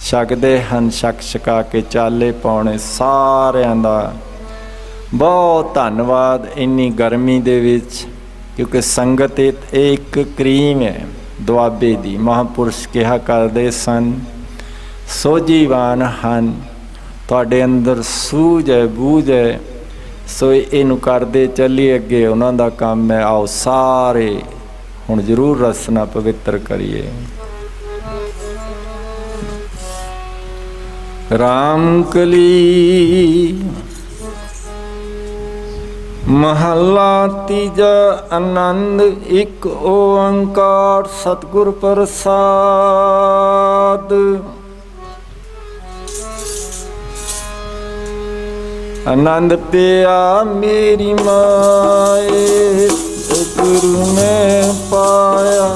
ਛਕਦੇ ਹਨ, ਛਕਾ ਕੇ ਚਾਲੇ ਪਾਉਣੇ ਸਾਰਿਆਂ ਦਾ। ਬਹੁਤ ਧੰਨਵਾਦ ਇੰਨੀ ਗਰਮੀ ਦੇ ਵਿੱਚ, ਕਿਉਂਕਿ ਸੰਗਤ ਇਹ ਇੱਕ ਕਰੀਮ ਹੈ ਦੁਆਬੇ ਦੀ। ਮਹਾਂਪੁਰਸ਼ ਕਿਹਾ ਕਰਦੇ ਸਨ, ਸੋਝੀਵਾਨ ਹਨ, ਤੁਹਾਡੇ ਅੰਦਰ ਸੂਝ ਹੈ, ਬੂਝ ਹੈ। ਸੋ ਇਹਨੂੰ ਕਰਦੇ ਚੱਲੀਏ ਅੱਗੇ, ਉਹਨਾਂ ਦਾ ਕੰਮ ਹੈ। ਆਓ ਸਾਰੇ ਹੁਣ ਜ਼ਰੂਰ ਰਸਨਾ ਪਵਿੱਤਰ ਕਰੀਏ। ਰਾਮਕਲੀ ਮਹੱਲਾ ਤੀਜਾ। ਆਨੰਦ ਇੱਕ ਓੰਕਾਰ ਸਤਿਗੁਰ ਪ੍ਰਸਾਦ। ਆਨੰਦ ਪਿਆ ਮੇਰੀ ਮਾਏ ਗੁਰੂ ਨੇ ਪਾਇਆ।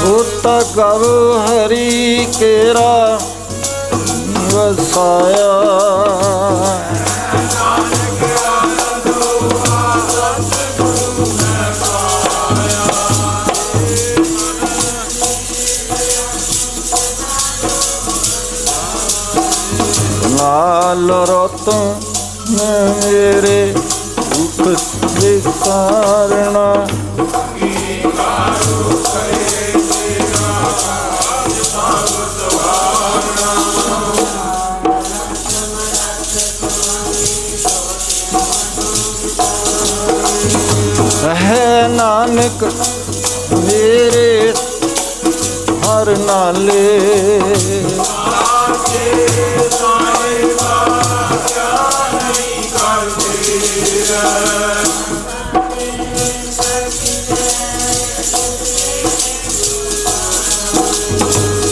ਹੋਤਾ ਗਵ ਹਰੀ ਕੇਰਾ ਵਸਾਇਆ। ਲਾਲ ਰਤਨ ਮੇਰੇ ਦੁੱਖ ਵਿਸਾਰਣਾ। ਹੈ ਨਾਨਕ ਮੇਰੇ ਹਰ ਨਾਲੇ।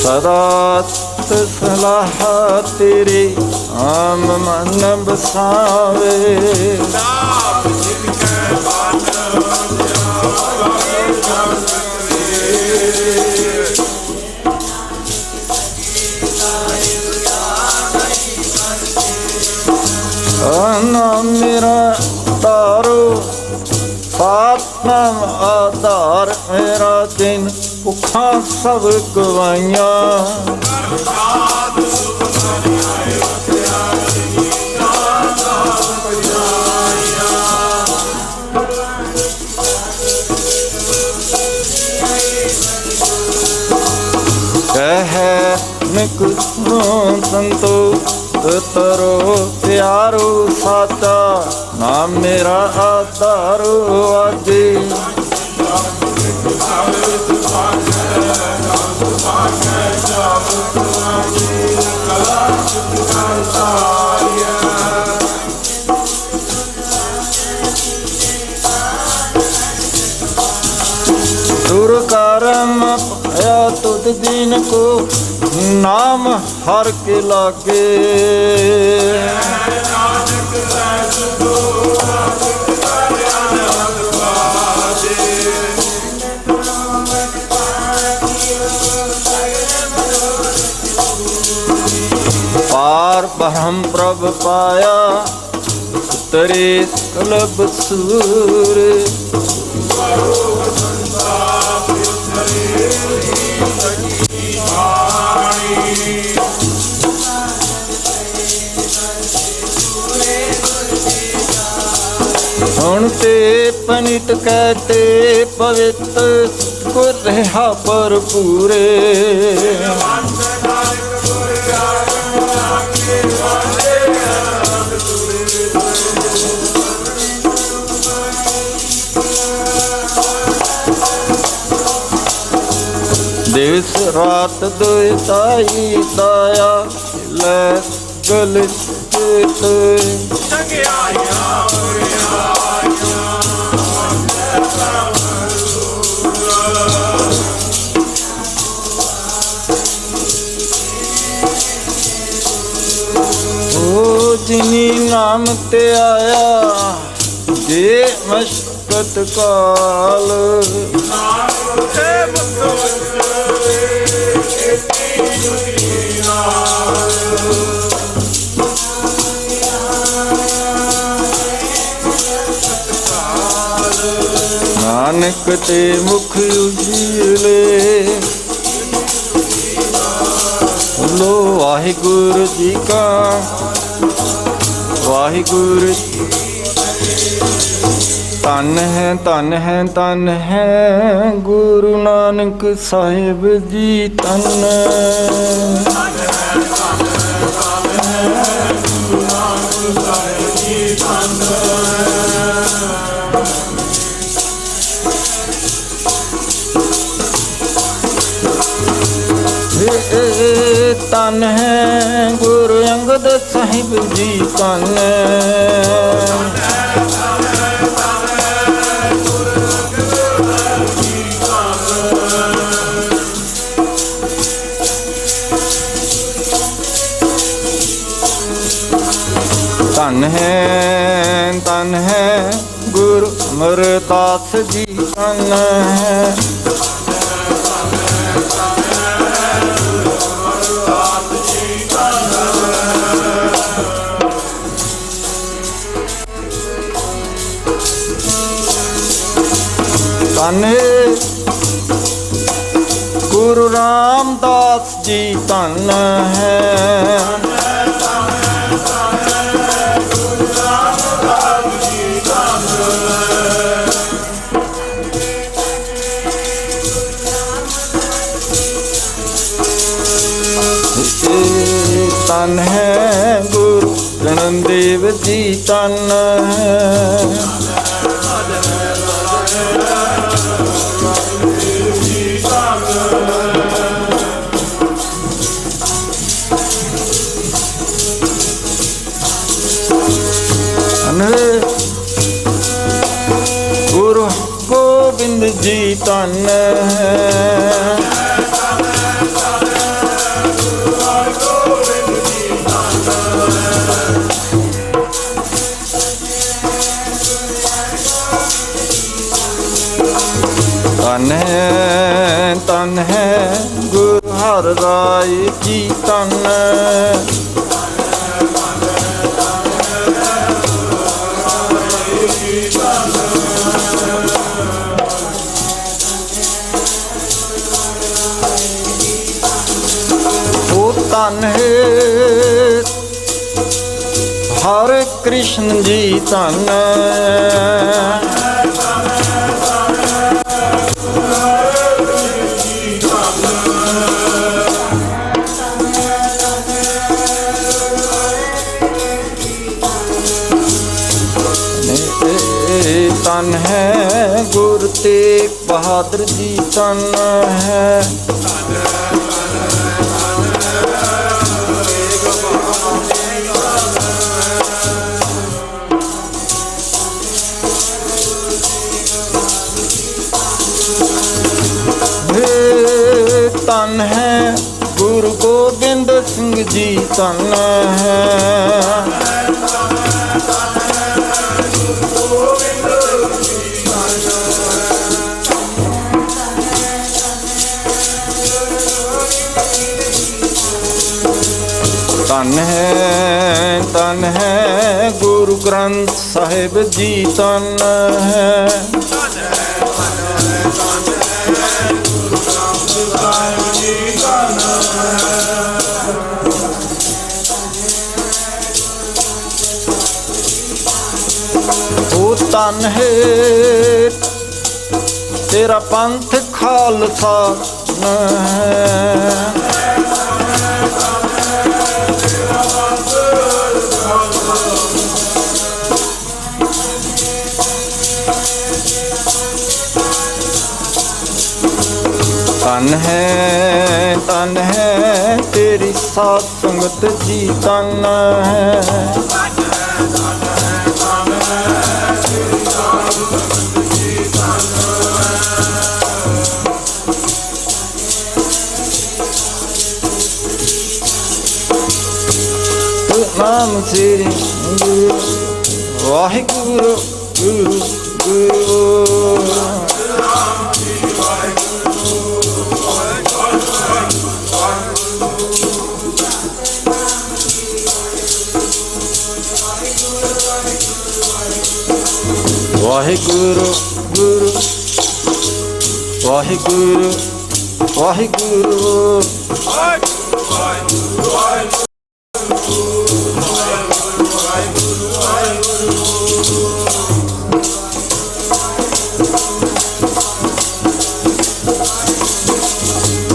ਸਦਾ ਸਲਾਹ ਤੇਰੇ ਆਮ ਮਨ ਬਸਾਵੇ। ਨਾਮ ਮੇਰਾ ਤਾਰੋ ਸਤਿਨਾਮ ਆਧਾਰ ਮੇਰਾ। ਦਿਨ ਭੁੱਖਾਂ ਸਭ ਗਵਾਈਆਂ। ਕਹਿ ਨਿਕ ਸੰਤੋ ਤਰੋ ਪਿਆਰੋ ਸਾਚਾ। ਨਾਮ ਮੇਰਾ ਆਧਾਰੋ ਆਗੇ। दुर करम पाया तुध दीन को। नाम हर के लागे। पार ब्रह्म प्रभ पाया उतरे कलब सूर। ਹੁਣ ਤੇ ਪਨਿਤ ਕਹਿਤੇ ਪਵਿੱਤ ਗੁਰ ਰਹਾ ਭਰਪੂਰੇ। ਦਿਵਸ ਰਾਤ ਦੁਇ ਤਾਈ ਦਾਇਆ ਲੈ ਗਲ ਚੇਤ। जिनी नाम ते आया जे मशकत काल। नानक ते मुख उजीले लो वाहिगुरु जी का। वाहिगुरु धन है धन है धन है गुरु नानक साहिब जी धन। ਤਨ ਹੈ ਗੁਰੂ ਅੰਗਦ ਸਾਹਿਬ ਜੀ ਤਨ। ਤਨ ਹੈ ਗੁਰੂ ਅਮਰਦਾਸ ਜੀ ਤਨ ਹੈ। ਤਨ ਹੈ ਗੁਰੂ ਰਾਮਦਾਸ ਜੀ ਤਨ ਹੈ। ਤਨ ਹੈ ਗੁਰੂ ਗਣਦੇਵ ਜੀ ਤਨ ਹੈ। ਗੁਰੂ ਗੋਬਿੰਦ ਜੀ ਤਨ ਹੈ। ਤਨ ਹੈ ਗੁਰੂ ਹਰਿਰਾਏ ਜੀ ਤਨ। ਉਹ ਤਨ ਹੈ ਹਰਿ ਕ੍ਰਿਸ਼ਨ ਜੀ ਤਨ। ਤਨ ਹੈ ਗੁਰੂ ਤੇਗ ਬਹਾਦਰ ਜੀ ਤਨ ਹੈ। ਤਨ ਹੈ ਗੁਰੂ ਗੋਬਿੰਦ ਸਿੰਘ ਜੀ ਤਨ ਹੈ। ਤਨ ਹੈ ਗੁਰੂ ਗ੍ਰੰਥ ਸਾਹਿਬ ਜੀ ਤਨ ਹੈ। ਉਹ ਤਨ ਹੈ ਤੇਰਾ ਪੰਥ ਖਾਲਸਾ ਹੈ। ਤਨ ਹੈ ਤੇਰੀ ਸਾਧ ਸੰਗਤ ਜੀ ਤਨ ਹੈ। ਨਾਮ ਸ੍ਰੀ ਵਾਹਿਗੁਰੂ ਗੁਰੂ ਗੁਰੂ। ਵਾਹਿਗੁਰੂ ਗੁਰੂ ਵਾਹਿਗੁਰੂ ਵਾਹਿਗੁਰੂ।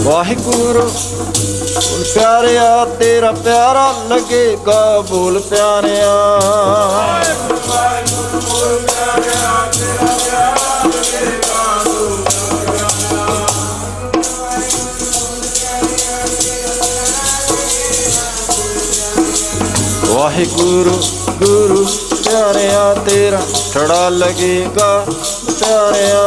ਵਾਹਿਗੁਰੂ ਬੋਲ ਪਿਆਰਿਆ ਤੇਰਾ ਪਿਆਰਾ ਲੱਗੇਗਾ ਬੋਲ ਪਿਆਰਿਆ। वाहिगुरु गुरु प्यारिया तेरा छड़ा लगेगा प्यारिया।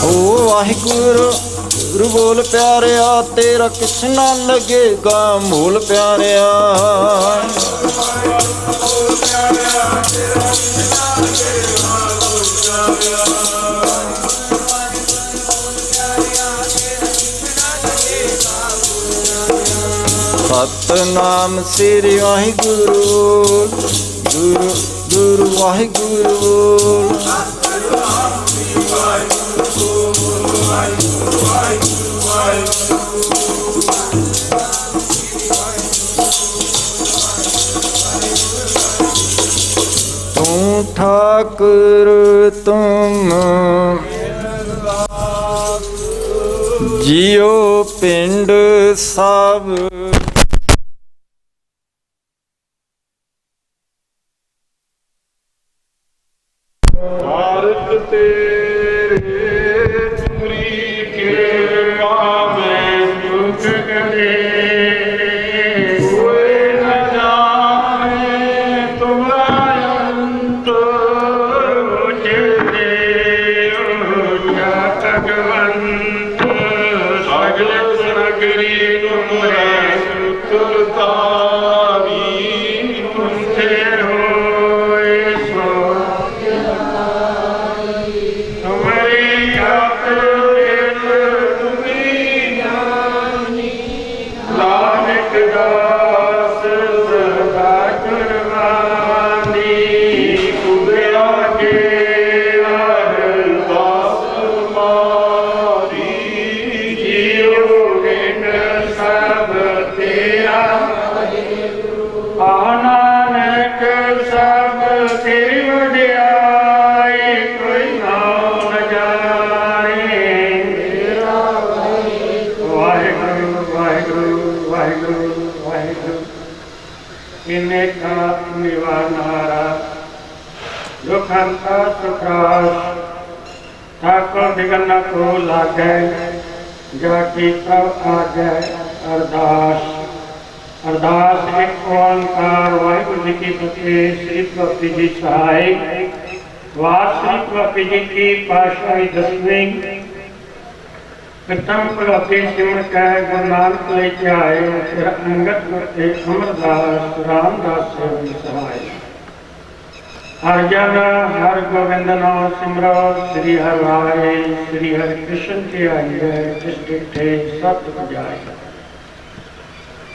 ओ वाहिगुरु गुरु बोल प्यारिया तेरा किछ ना लगेगा मूल प्यारिया। सतनाम श्री वाहिगुरु गुरु गुरु वाहिगुरु बोल। तू ठाकुर तुम जियो पिंड सब भारत तेरे पूरी कृपा में सुख करे हुए न जाने तुम्हारा अंत उजले उजा भगवंत सगल नगरी तुम्हारे सुतरतारी तुमसे होए सो ठाकुर दिगना को लागे जाकी तब आ जाए अरदास। अरदास एक ओंकार वाहिगुरु जी की फतेह। श्री भक्ति जी सहाय वार श्री भक्ति जी की पातशाही दसवीं प्रथम प्रभु सिमर कह गुरु नानक लेके आए फिर अंगद करते अमरदास रामदास से सहाय। हर जन हर गोविंद नाम सिमरो श्री हर राय श्री हरि कृष्ण के आइए जिस डिठे सत बजाए।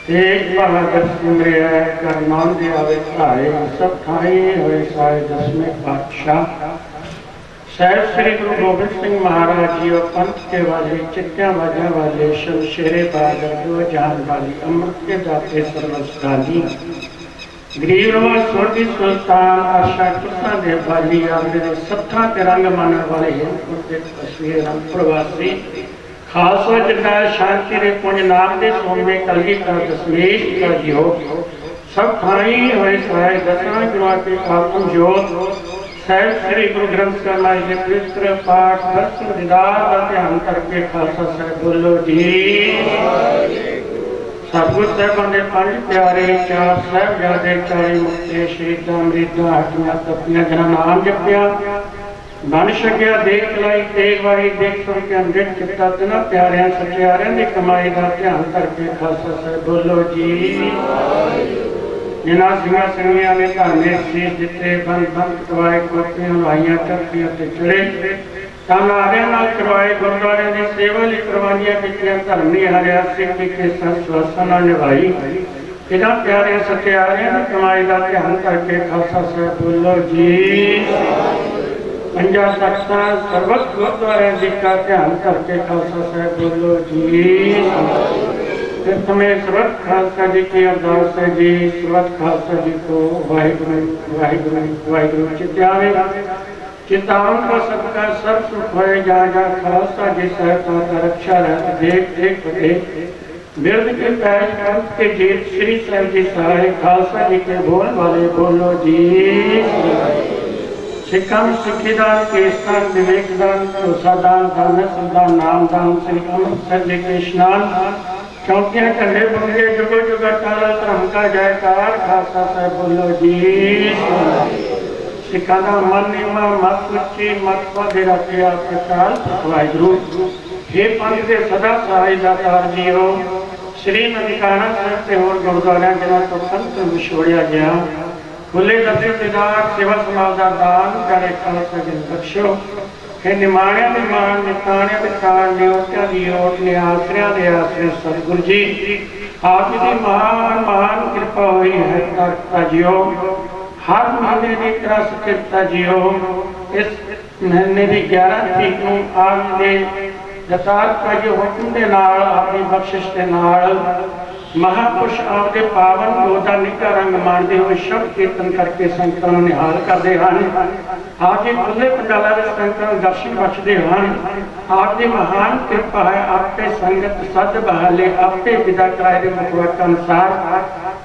तेज बहादुर सिमरिया कर नाम दे आवे धारे सब ठाई हुए साए दसवें पातशाह। सहब श्री गुरु गोबिंद सिंह महाराज जी और पंथ के वाले चिट्टियां वाजा वाले शमशेरे बादल दो जहान वाली अमृत के दाते सर्वस्तानी गरीब स्वर्गी सुल्तान आशा कुत्ता दे बाली आगरे सत्था तिरंग मानने वाले तस्वीर रंग प्रवासी खालसा जिला शांति रे पुंज नाम दे सोमे कलगी का दशमेश का जियो सब ठाई हुए सहाय दसवां गुरुआ के आत्म जोत सहब श्री गुरु ग्रंथ साहिब जी पवित्र पाठ दर्शन दीदार का ध्यान करके खालसा साहब बोलो जी। सतगुरु साहिबान दे पंज प्यारे चार साहिबजादे चाली मुक्ते शहीदां मरीदां हटियां तपियां जिन्हां नाम जपिया बन सकिया देख चलाई तेग वारी देख सुन के अंदित चित्ता तिन्हां प्यारियां सचियारियां दी कमाई का ध्यान करके खालसा साहब बोलो जी। जिन्हां सिंहां संगियां ने धरने शीश दिते बंद बंद करवाए कोटियां लाइयां चरखियां ते चढ़े तानारियां नाल करवाए गुरुद्वारे दी सेवा लई कुर्बानियां कीतियां धरनी हरिया सिख के संस्वासन नाल निभाई इन्हां प्यारियां सचियारियां दी कमाई का ध्यान करके खालसा साहब बोलो जी। पंजा तख्तां सर्वत गुरुद्वारे जी का ध्यान करके खालसा साहब बोलो जी। में सर्वत खालसा जी की अरदास है जी। सर्वत खालसा जी को वाहिगुरु वाहिगुरु वाहिगुरु चित्यावे चितावन का सबका सब सुख होए जहाँ जहाँ खालसा जी सहायता का रक्षा रहत देख देख देख बिरद के पैर पंथ के जीत श्री साहिब जी सहाय खालसा जी के बोल वाले बोलो जी। सिखा सिखीदान केसदान विवेकदान भरोसादान धर्मदान नामदान श्री अमृतसर के स्नान चौकियां कंधे बंगे जुगो जुगा ताला धर्म का जयकार खालसा साहब बोलो जी। सिखा का मन नियमा मत उच्ची मत पौधे रखे प्रचार वाहिगुरु हे पंथ के सदा सहाय दातार जीओ श्री ननकाना साहब से होर गुरुद्वारा जिन्हों तो संत विछोड़िया गया खुले दर्शन दीदार सेवा समाज का दान करे खालसा दिन बख्शो हे निमाणिया दे मान निताणिया दे ताण नियोटिया दी ओट ने आसरिया दे आसरे सतगुरु जी आप जी दी महान महान कृपा हुई है करता जियो हर महीने की तरह कृपा जियो इस महीने की 11 तरीक को आप दे दतार का जो हुक्म के नाल अपनी बख्शिश के नाल महापुरुष आपके पावन गोदा निका रंग मानते हुए शब्द कीर्तन करके संगतां नूं निहाल करते हैं। आप जी खुले पंडालों में संगतां नूं दर्शन बख्शते हैं। आपकी महान कृपा है आपके संगत सद बहाले आपके विदा कराए के मुखवट अनुसार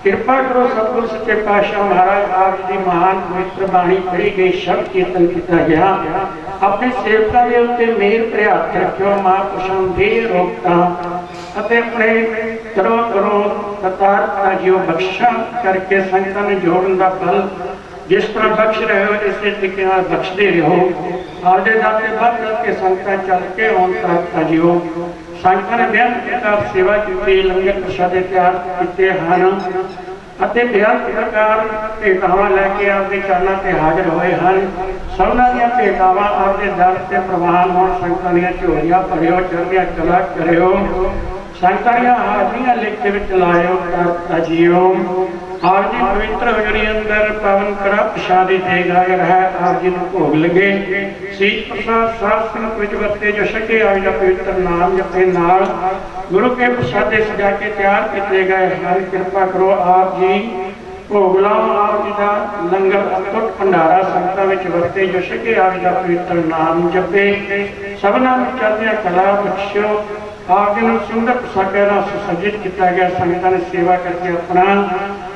कृपा करो सतगुरु सच्चे पातशाह महाराज आप जी महान पवित्र बाणी पढ़ी गई शब्द कीर्तन किया गया अपने सेवकों के उत्ते मेहर भरे हथ रखियो महापुरुषों दे रोकता अपने करो करो दतार जियो बख्शा करके संगतां ने जोड़न का फल जिस तरह बख्श रहे हो इस तरीके बख्शते रहो आपके दाते बद के संगतां चल के आउण तक जियो संगतां ने बेअंत प्रकार सेवा की लंगर प्रसादे तैयार किए हैं बेअंत प्रकार भेटावां लैके आपके चरणों से हाजिर हुए हैं सबना दी भेटावां आपके दर से प्रवान हो संगतां दी झोलियां भरियो चढ़िया कला करियो संगतां दी हाजरियां लिख के लायो करता जियो आप जी पवित्र हजूरी अंदर पवन कड़ा प्रसादी देग आए है आप जी को भोग लगे सीत प्रसाद सात संगत विच वरते जो सके आज का पवित्र नाम जपे नाल गुरु के प्रसादे सजा के तैयार किए गए हर कृपा करो आप जी भोग लाओ आप जी का लंगर अटुट भंडारा संगतां विच वरते जो सके आज का पवित्र नाम जपे सबना चढ़दियां कला बख्शो आप जी सुंदर पोशाकों का सुसज्जित किया गया संगतां ने सेवा करके अपना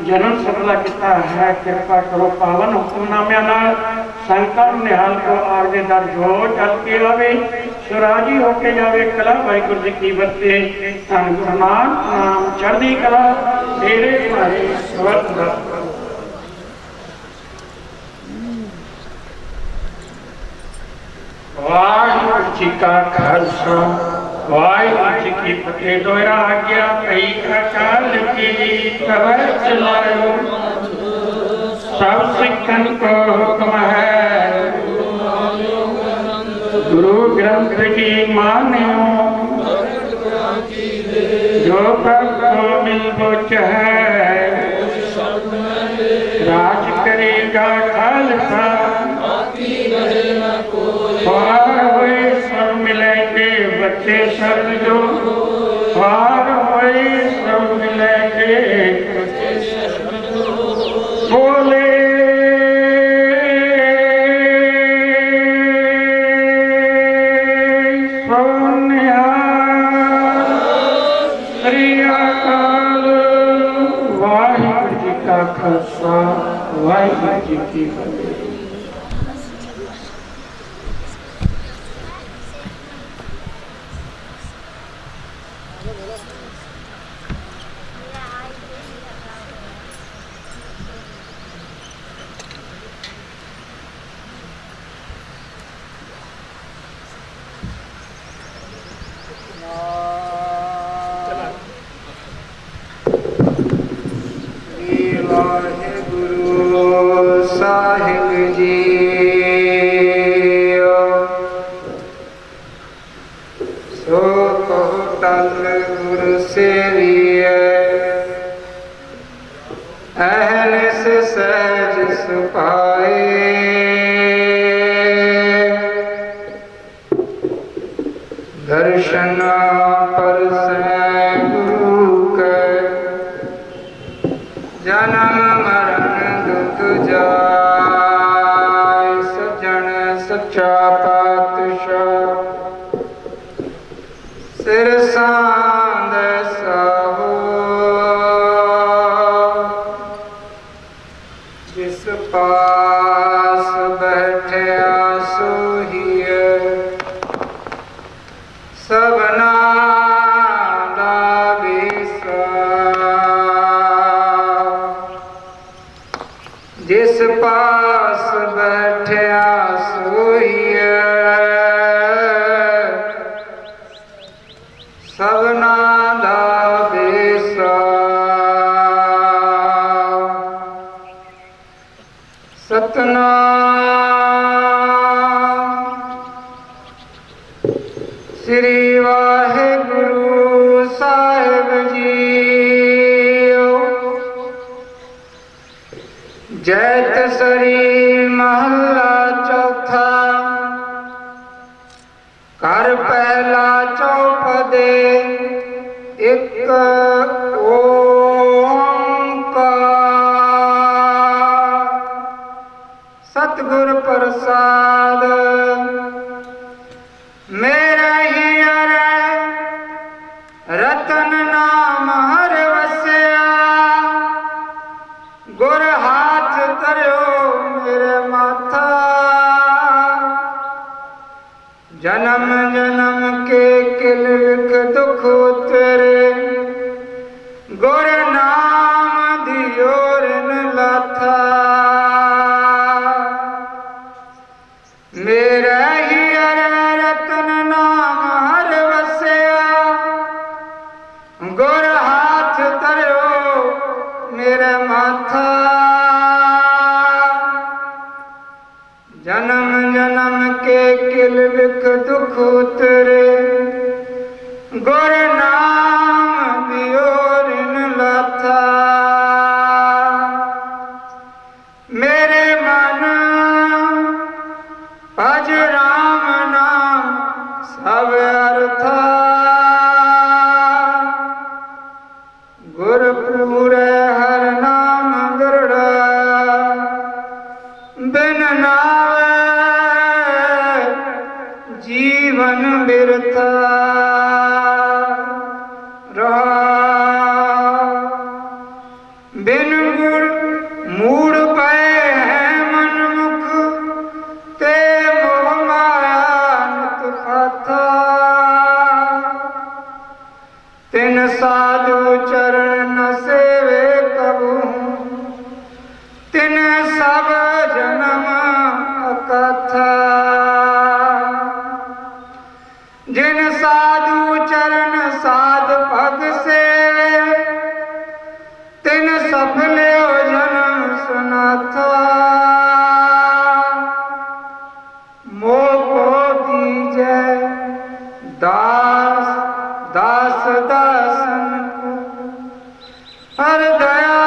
जन्म सफला किया है कृपा करो पावन हुक्मनामिया संगतां निहाल को आपके दर जो चल के आवे सुराजी होके जावे कला वाहिगुरू जी की वरते धन गुरु नानक नाम चढ़दी कला तेरे भाई स्वर्ग वाहिगुरू जी का खालसा वाहिगुरू जी की फतेह दोहरा आज्ञा कई अकाल की तरह चलायो सब सिखन को हुक्म है गुरु ग्रंथ की मान्यो जो प्रभु को मिल बुझ है राज करेगा खालसा पार हुए सब मिलेंगे बच्चे सब जो पार हुए सब मिलेंगे बोले सोनिया श्री अकाल वाहिगुरू जी का खालसा वाहिगुरू जी की फतेह। दर्शन पर से गुरु के जन्म मरण दुख जाय सजन सच्चा पातशाह सिर सांद साहो जिस पास बैठे श्री वाहिगुरु साहिब जीओ। जैत सरी महला चौथा। कर पहला चौपदे एक ओंकार। सतगुर प्रसाद मेरा हियर रतन नाम हर वसया। गुर हाथ करो मेरे माथा। जन्म जन्म के किल विख दुख उतरे। गुर नाम दियो रिन लाथा। मेरा हियर रतन नाम हर वसया। गुर हाथ करो मेरे माथा। जन्म जन्म के किल विख दुख उतरे। गुर नाम दियो रिन लाथा। मेरे मन भज राम नाम सब अर्था। गुरपुरे हर नाम गरुड़ा। बिन नावे जीवन बिरथा। बिन गुर मूड पे है मन मुख। ते मोह माया नित खाता। तिन साधु चरण न सेवे कबू। तिन सब जन्म अकथा। जिन साधु चरण साध पग सेवे। तिन सफल जन्म सुनाथा। मोको दीजै दास दास दासन को। हर दया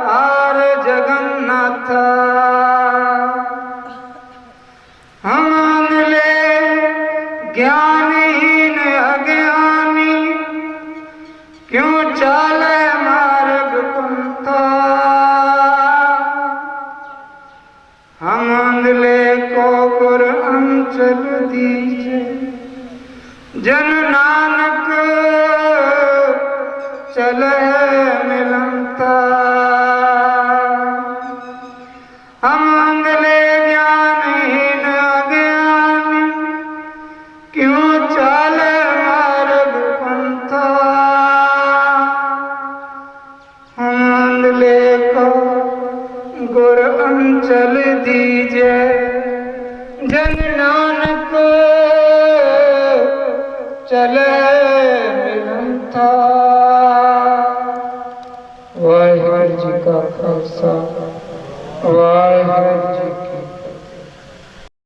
हार जगन्नाथ। हम ले ज्ञानहीन अज्ञानी। क्यों चाले मार्ग पंथा। हम ले को गुर अंचल दीजे। जन नानक चले मिलंता। हम अंगले ज्ञानहीन अज्ञानी। क्यों चाले मार्ग पंथा। हम अंगले को गुर अंचल दीजे। जन नानक चले मिलंता। वाहिगुरु जी का खालसा वाहिगुरु जी की